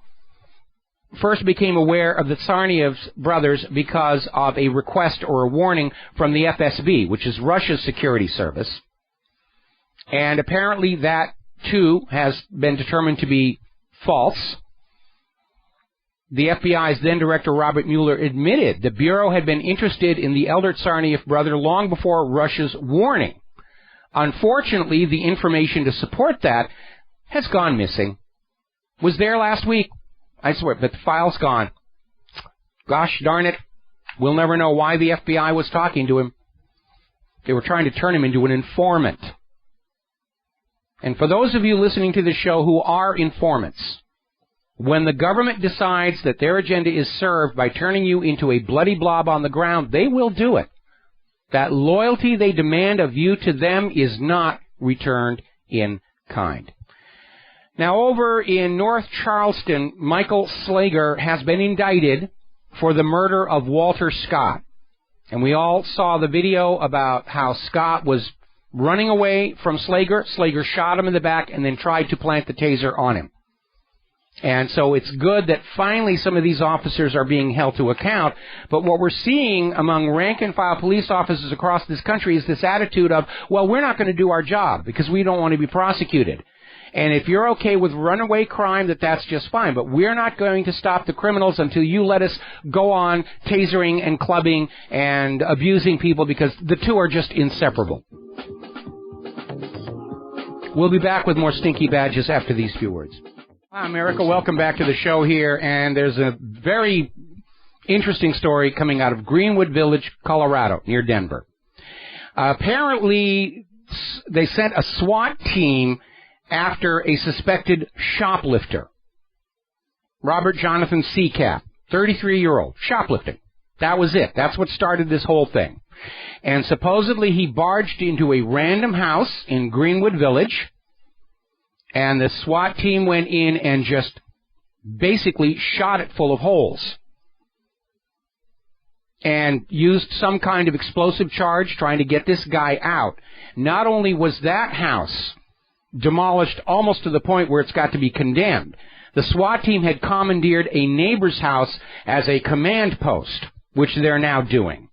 first became aware of the Tsarnaev's brothers because of a request or a warning from the FSB, which is Russia's security service. And apparently that, too, has been determined to be false. The FBI's then-director, Robert Mueller, admitted the Bureau had been interested in the elder Tsarnaev brother long before Russia's warning. Unfortunately, the information to support that has gone missing. Was there last week, I swear, but the file's gone. Gosh darn it. We'll never know why the FBI was talking to him. They were trying to turn him into an informant. And for those of you listening to this show who are informants, when the government decides that their agenda is served by turning you into a bloody blob on the ground, they will do it. That loyalty they demand of you to them is not returned in kind. Now, over in North Charleston, Michael Slager has been indicted for the murder of Walter Scott. And we all saw the video about how Scott was running away from Slager. Slager shot him in the back and then tried to plant the taser on him. And so it's good that finally some of these officers are being held to account. But what we're seeing among rank-and-file police officers across this country is this attitude of, well, we're not going to do our job because we don't want to be prosecuted. And if you're okay with runaway crime, that's just fine. But we're not going to stop the criminals until you let us go on tasering and clubbing and abusing people, because the two are just inseparable. We'll be back with more Stinky Badges after these few words. Hi, America. Welcome back to the show here. And there's a very interesting story coming out of Greenwood Village, Colorado, near Denver. Apparently, they sent a SWAT team after a suspected shoplifter. Robert Jonathan Seacap, 33-year-old, shoplifting. That was it. That's what started this whole thing. And supposedly he barged into a random house in Greenwood Village, and the SWAT team went in and just basically shot it full of holes and used some kind of explosive charge trying to get this guy out. Not only was that house demolished almost to the point where it's got to be condemned, the SWAT team had commandeered a neighbor's house as a command post, which they're now doing.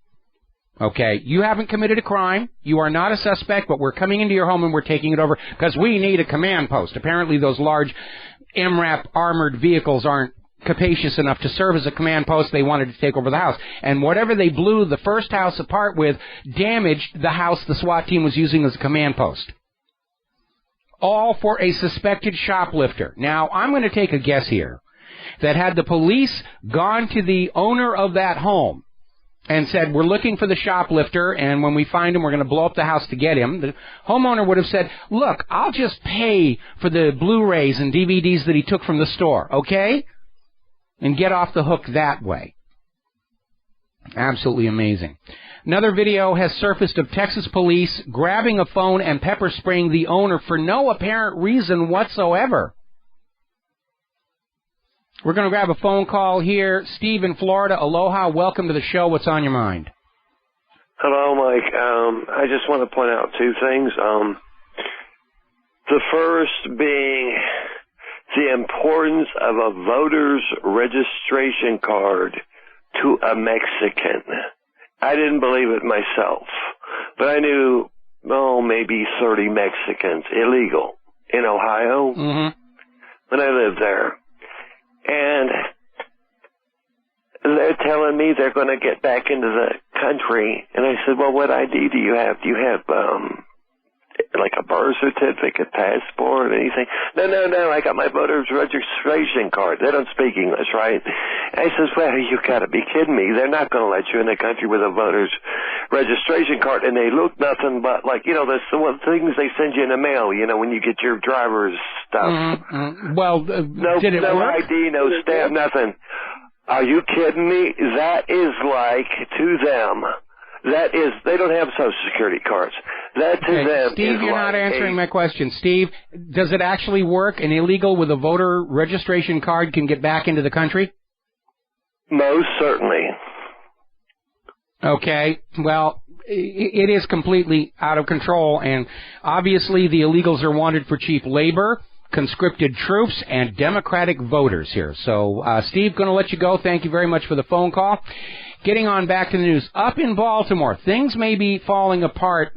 Okay, you haven't committed a crime, you are not a suspect, but we're coming into your home and we're taking it over because we need a command post. Apparently those large MRAP armored vehicles aren't capacious enough to serve as a command post. They wanted to take over the house. And whatever they blew the first house apart with damaged the house the SWAT team was using as a command post. All for a suspected shoplifter. Now, I'm going to take a guess here that had the police gone to the owner of that home and said, we're looking for the shoplifter, and when we find him, we're going to blow up the house to get him, the homeowner would have said, look, I'll just pay for the Blu-rays and DVDs that he took from the store, okay? And get off the hook that way. Absolutely amazing. Another video has surfaced of Texas police grabbing a phone and pepper spraying the owner for no apparent reason whatsoever. We're going to grab a phone call here. Steve in Florida. Aloha. Welcome to the show. What's on your mind? Hello, Mike. I just want to point out two things. The first being the importance of a voter's registration card to a Mexican. I didn't believe it myself, but I knew, maybe 30 Mexicans illegal in Ohio when I lived there. And they're telling me they're going to get back into the country. And I said, well, what ID do you have? Do you have, like a birth certificate, passport, anything? No, I got my voter's registration card. They don't speak English, right? And I says, well, you got to be kidding me. They're not going to let you in the country with a voter's registration card. And they look nothing but like, the things they send you in the mail, when you get your driver's stuff. Well, did it no work? ID, no stamp, nothing. Are you kidding me? That is like, to them, they don't have Social Security cards. That to them Steve, you're not answering my question. Steve, does it actually work? An illegal with a voter registration card can get back into the country? Most certainly. Okay, well, it is completely out of control, and obviously the illegals are wanted for cheap labor, conscripted troops, and Democratic voters here. So, Steve, going to let you go. Thank you very much for the phone call. Getting on back to the news. Up in Baltimore, things may be falling apart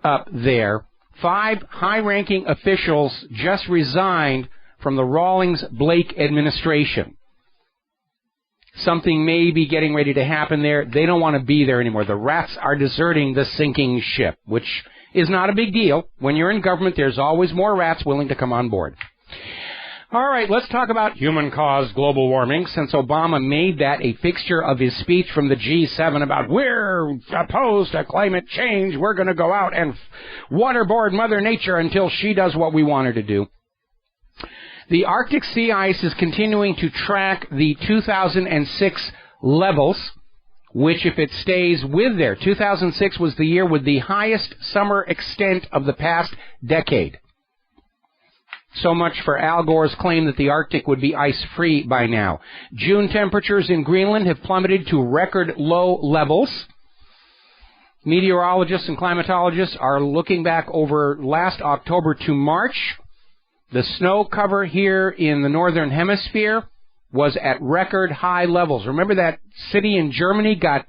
up there. 5 high-ranking officials just resigned from the Rawlings-Blake administration. Something may be getting ready to happen there. They don't want to be there anymore. The rats are deserting the sinking ship, which is not a big deal. When you're in government, there's always more rats willing to come on board. All right, let's talk about human-caused global warming, since Obama made that a fixture of his speech from the G7 about we're opposed to climate change. We're going to go out and waterboard Mother Nature until she does what we want her to do. The Arctic sea ice is continuing to track the 2006 levels, which if it stays with there, 2006 was the year with the highest summer extent of the past decade. So much for Al Gore's claim that the Arctic would be ice-free by now. June temperatures in Greenland have plummeted to record low levels. Meteorologists and climatologists are looking back over last October to March. The snow cover here in the northern hemisphere was at record high levels. Remember that city in Germany got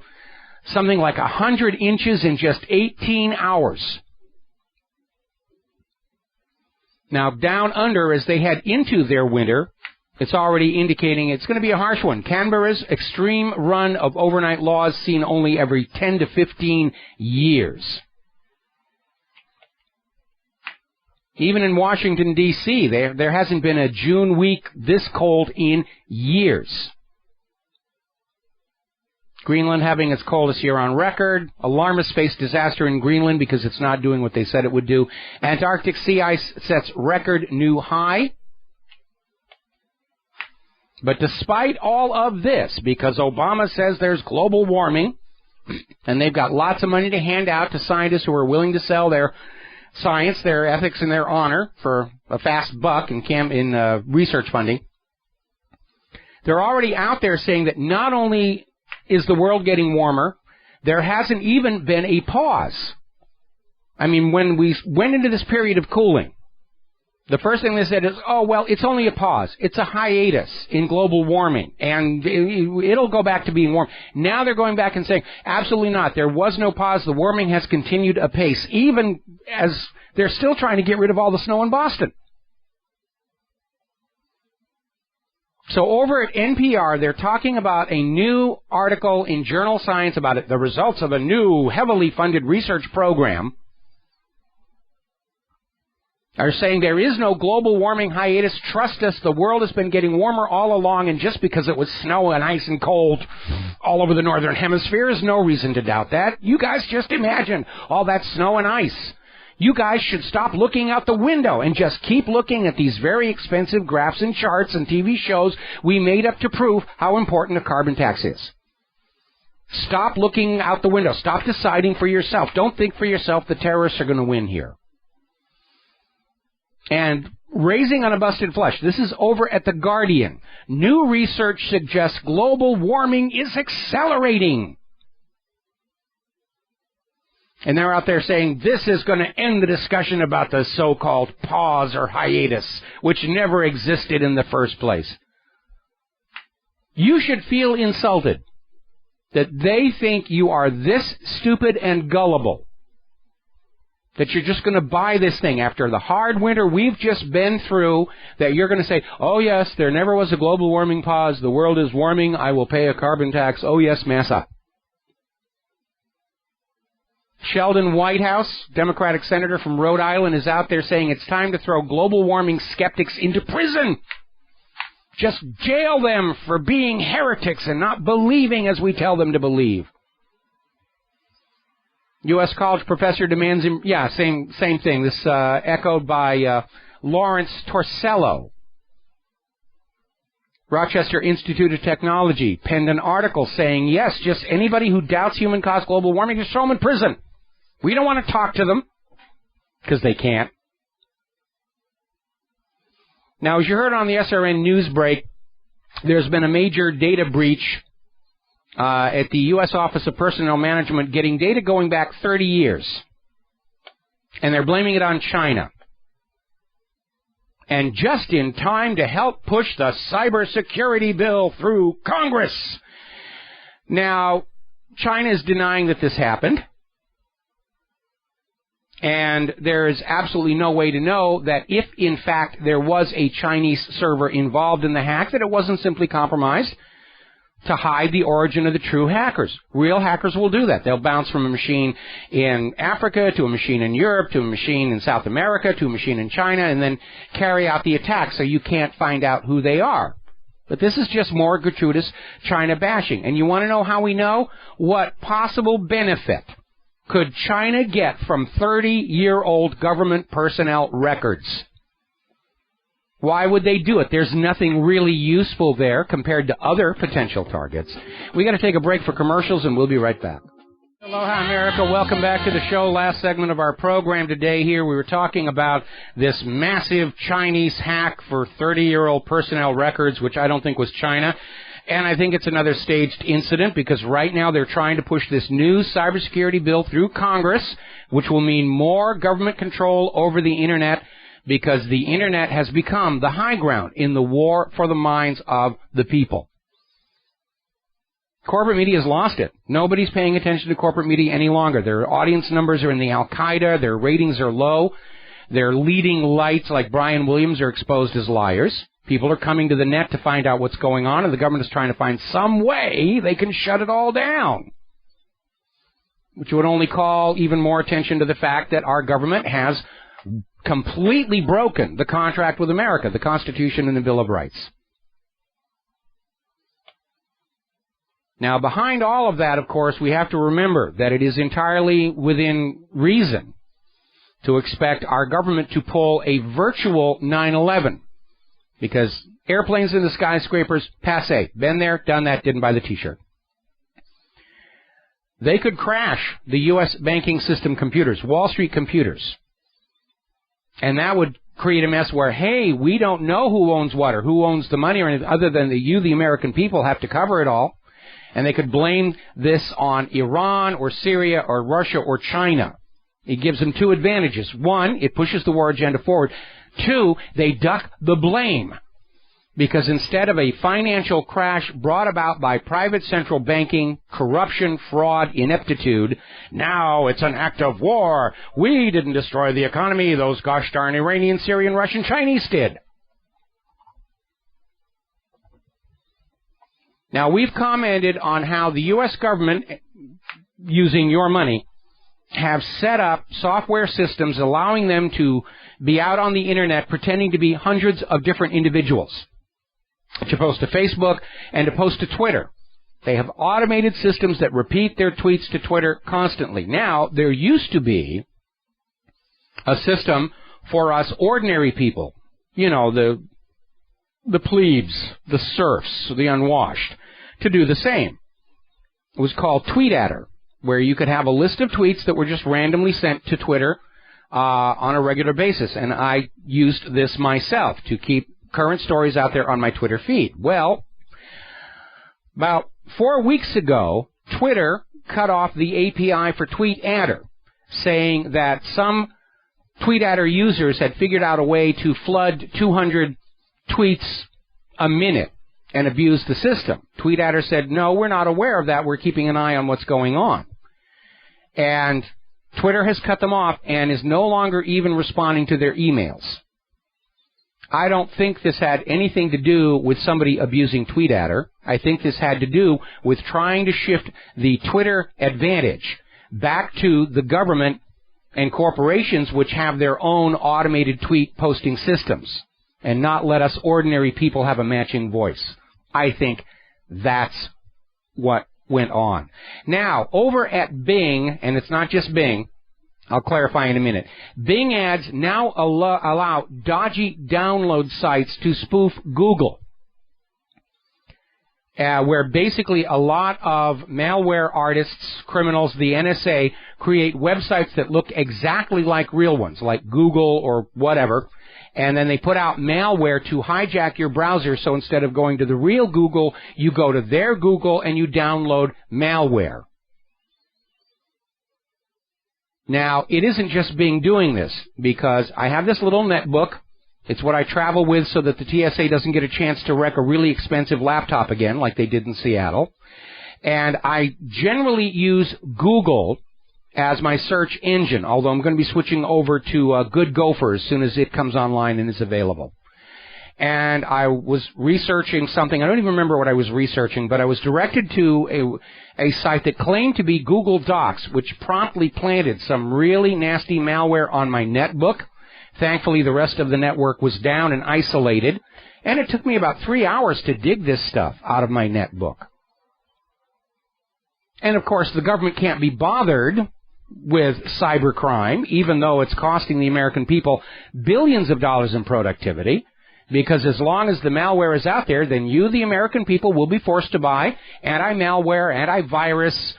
something like 100 inches in just 18 hours. Now, down under, as they head into their winter, it's already indicating it's going to be a harsh one. Canberra's extreme run of overnight laws seen only every 10 to 15 years. Even in Washington, D.C., there hasn't been a June week this cold in years. Greenland having its coldest year on record. Alarmists face disaster in Greenland because it's not doing what they said it would do. Antarctic sea ice sets record new high. But despite all of this, because Obama says there's global warming, and they've got lots of money to hand out to scientists who are willing to sell their science, their ethics, and their honor for a fast buck in research funding, they're already out there saying that not only is the world getting warmer, there hasn't even been a pause. I mean, when we went into this period of cooling, the first thing they said is, oh, well, it's only a pause. It's a hiatus in global warming, and it'll go back to being warm. Now they're going back and saying, absolutely not. There was no pause. The warming has continued apace, even as they're still trying to get rid of all the snow in Boston. So over at NPR, they're talking about a new article in Journal Science about it, the results of a new, heavily funded research program. Are saying there is no global warming hiatus. Trust us, the world has been getting warmer all along, and just because it was snow and ice and cold all over the northern hemisphere is no reason to doubt that. You guys just imagine all that snow and ice. You guys should stop looking out the window and just keep looking at these very expensive graphs and charts and TV shows we made up to prove how important a carbon tax is. Stop looking out the window. Stop deciding for yourself. Don't think for yourself the terrorists are going to win here. And raising on a busted flesh, this is over at The Guardian. New research suggests global warming is accelerating. And they're out there saying this is going to end the discussion about the so-called pause or hiatus, which never existed in the first place. You should feel insulted that they think you are this stupid and gullible, that you're just going to buy this thing after the hard winter we've just been through, that you're going to say, oh yes, there never was a global warming pause, the world is warming, I will pay a carbon tax, oh yes, massa. Sheldon Whitehouse, Democratic senator from Rhode Island, is out there saying it's time to throw global warming skeptics into prison. Just jail them for being heretics and not believing as we tell them to believe. U.S. college professor demands him, same thing. This echoed by Lawrence Torsello. Rochester Institute of Technology penned an article saying, yes, just anybody who doubts human-caused global warming, just throw them in prison. We don't want to talk to them, because they can't. Now, as you heard on the SRN news break, there's been a major data breach at the U.S. Office of Personnel Management, getting data going back 30 years. And they're blaming it on China. And just in time to help push the cybersecurity bill through Congress. Now, China is denying that this happened. And there is absolutely no way to know that if, in fact, there was a Chinese server involved in the hack, that it wasn't simply compromised to hide the origin of the true hackers. Real hackers will do that. They'll bounce from a machine in Africa to a machine in Europe to a machine in South America to a machine in China and then carry out the attack so you can't find out who they are. But this is just more gratuitous China bashing. And you want to know how we know? What possible benefit could China get from 30-year-old government personnel records? Why would they do it? There's nothing really useful there compared to other potential targets. We got to take a break for commercials, and we'll be right back. Aloha, America. Welcome back to the show. Last segment of our program today here. We were talking about this massive Chinese hack for 30-year-old personnel records, which I don't think was China. And I think it's another staged incident because right now they're trying to push this new cybersecurity bill through Congress, which will mean more government control over the Internet because the Internet has become the high ground in the war for the minds of the people. Corporate media has lost it. Nobody's paying attention to corporate media any longer. Their audience numbers are in the Al-Qaeda. Their ratings are low. Their leading lights like Brian Williams are exposed as liars. People are coming to the net to find out what's going on, and the government is trying to find some way they can shut it all down, which would only call even more attention to the fact that our government has completely broken the contract with America, the Constitution and the Bill of Rights. Now, behind all of that, of course, we have to remember that it is entirely within reason to expect our government to pull a virtual 9/11. Because airplanes in the skyscrapers, passé. Been there, done that, didn't buy the T-shirt. They could crash the U.S. banking system computers, Wall Street computers. And that would create a mess where, hey, we don't know who owns what or who owns the money or anything other than the American people, have to cover it all. And they could blame this on Iran or Syria or Russia or China. It gives them two advantages. One, it pushes the war agenda forward. Two, they duck the blame. Because instead of a financial crash brought about by private central banking, corruption, fraud, ineptitude, now it's an act of war. We didn't destroy the economy. Those gosh darn Iranian, Syrian, Russian, Chinese did. Now, we've commented on how the U.S. government, using your money, have set up software systems allowing them to be out on the Internet pretending to be hundreds of different individuals. To post to Facebook and to post to Twitter. They have automated systems that repeat their tweets to Twitter constantly. Now, there used to be a system for us ordinary people, you know, the plebes, the serfs, the unwashed, to do the same. It was called TweetAdder, where you could have a list of tweets that were just randomly sent to Twitter on a regular basis. And I used this myself to keep current stories out there on my Twitter feed. Well, about 4 weeks ago, Twitter cut off the API for TweetAdder, saying that some TweetAdder users had figured out a way to flood 200 tweets a minute and abuse the system. TweetAdder said, no, we're not aware of that. We're keeping an eye on what's going on. And Twitter has cut them off and is no longer even responding to their emails. I don't think this had anything to do with somebody abusing TweetAdder. I think this had to do with trying to shift the Twitter advantage back to the government and corporations which have their own automated tweet posting systems and not let us ordinary people have a matching voice. I think that's what went on. Now, over at Bing, and it's not just Bing, I'll clarify in a minute. Bing ads now allow dodgy download sites to spoof Google, where basically a lot of malware artists, criminals, the NSA, create websites that look exactly like real ones, like Google or whatever, and then they put out malware to hijack your browser, so instead of going to the real Google, you go to their Google and you download malware. Now, it isn't just Bing doing this, because I have this little netbook. It's what I travel with so that the TSA doesn't get a chance to wreck a really expensive laptop again, like they did in Seattle. And I generally use Google as my search engine, although I'm going to be switching over to Good Gopher as soon as it comes online and is available. And I was researching something. I don't even remember what I was researching, but I was directed to a site that claimed to be Google Docs, which promptly planted some really nasty malware on my netbook. Thankfully, the rest of the network was down and isolated, and it took me about 3 hours to dig this stuff out of my netbook. And, of course, the government can't be bothered with cybercrime, even though it's costing the American people billions of dollars in productivity. Because as long as the malware is out there, then you, the American people, will be forced to buy anti-malware, antivirus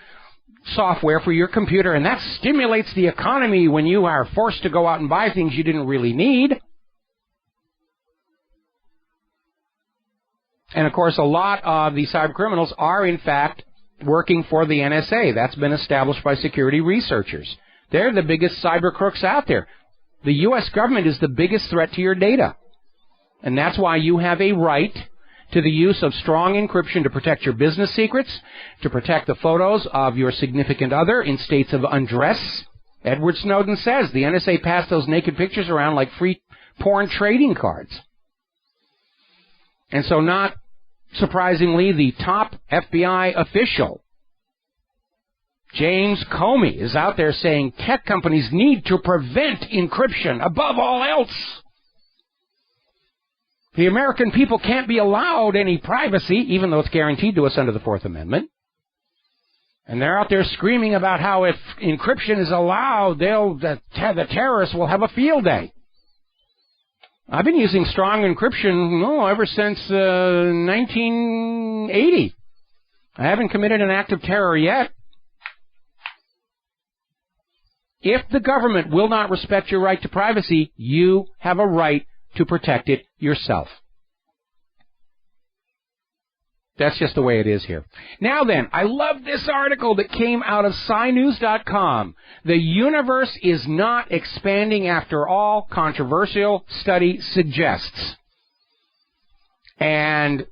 software for your computer, and that stimulates the economy when you are forced to go out and buy things you didn't really need. And, of course, a lot of the cyber criminals are, in fact, working for the NSA. That's been established by security researchers. They're the biggest cyber crooks out there. The U.S. government is the biggest threat to your data. And that's why you have a right to the use of strong encryption to protect your business secrets, to protect the photos of your significant other in states of undress. Edward Snowden says the NSA passed those naked pictures around like free porn trading cards. And so, not surprisingly, the top FBI official, James Comey, is out there saying tech companies need to prevent encryption above all else. The American people can't be allowed any privacy, even though it's guaranteed to us under the Fourth Amendment. And they're out there screaming about how if encryption is allowed, the terrorists will have a field day. I've been using strong encryption ever since 1980. I haven't committed an act of terror yet. If the government will not respect your right to privacy, you have a right to protect it yourself. That's just the way it is here. Now then, I love this article that came out of SciNews.com. The universe is not expanding after all, controversial study suggests. And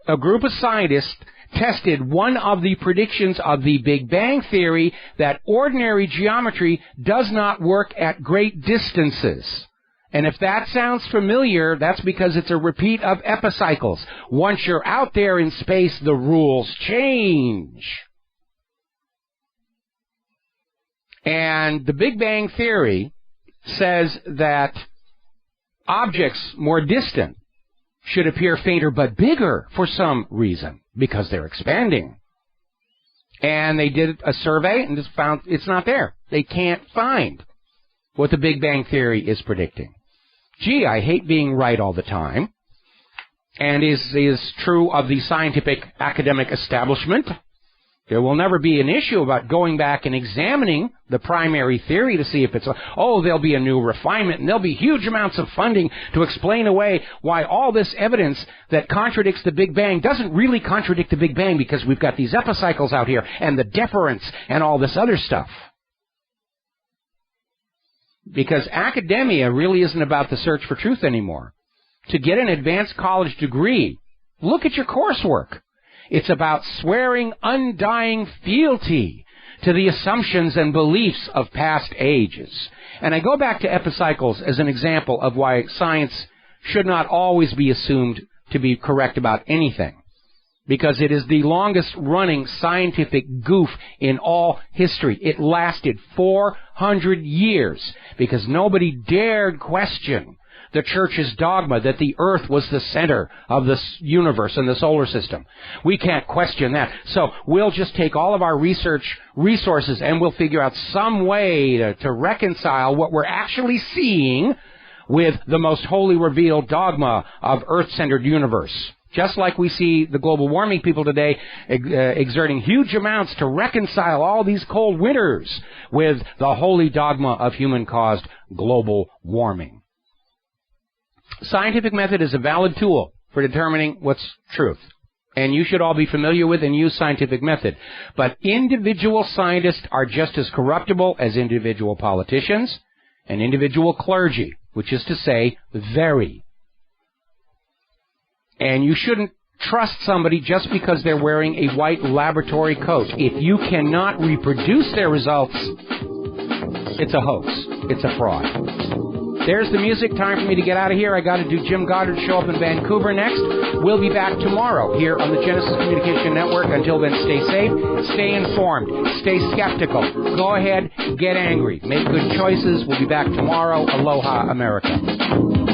a group of scientists tested one of the predictions of the Big Bang Theory, that ordinary geometry does not work at great distances. And if that sounds familiar, that's because it's a repeat of epicycles. Once you're out there in space, the rules change. And the Big Bang Theory says that objects more distant should appear fainter but bigger for some reason, because they're expanding. And they did a survey and just found it's not there. They can't find what the Big Bang Theory is predicting. Gee, I hate being right all the time, and is true of the scientific academic establishment. There will never be an issue about going back and examining the primary theory to see if it's, there'll be a new refinement, and there'll be huge amounts of funding to explain away why all this evidence that contradicts the Big Bang doesn't really contradict the Big Bang, because we've got these epicycles out here, and the deference, and all this other stuff. Because academia really isn't about the search for truth anymore. To get an advanced college degree, look at your coursework. It's about swearing undying fealty to the assumptions and beliefs of past ages. And I go back to epicycles as an example of why science should not always be assumed to be correct about anything. Because it is the longest-running scientific goof in all history. It lasted 400 years because nobody dared question the Church's dogma that the Earth was the center of the universe and the solar system. We can't question that. So we'll just take all of our research resources and we'll figure out some way to reconcile what we're actually seeing with the most holy revealed dogma of Earth-centered universe. Just like we see the global warming people today exerting huge amounts to reconcile all these cold winters with the holy dogma of human-caused global warming. Scientific method is a valid tool for determining what's truth. And you should all be familiar with and use scientific method. But individual scientists are just as corruptible as individual politicians and individual clergy, which is to say, very. And you shouldn't trust somebody just because they're wearing a white laboratory coat. If you cannot reproduce their results, it's a hoax. It's a fraud. There's the music. Time for me to get out of here. I got to do Jim Goddard's show up in Vancouver next. We'll be back tomorrow here on the Genesis Communication Network. Until then, stay safe, stay informed, stay skeptical. Go ahead, get angry, make good choices. We'll be back tomorrow. Aloha, America.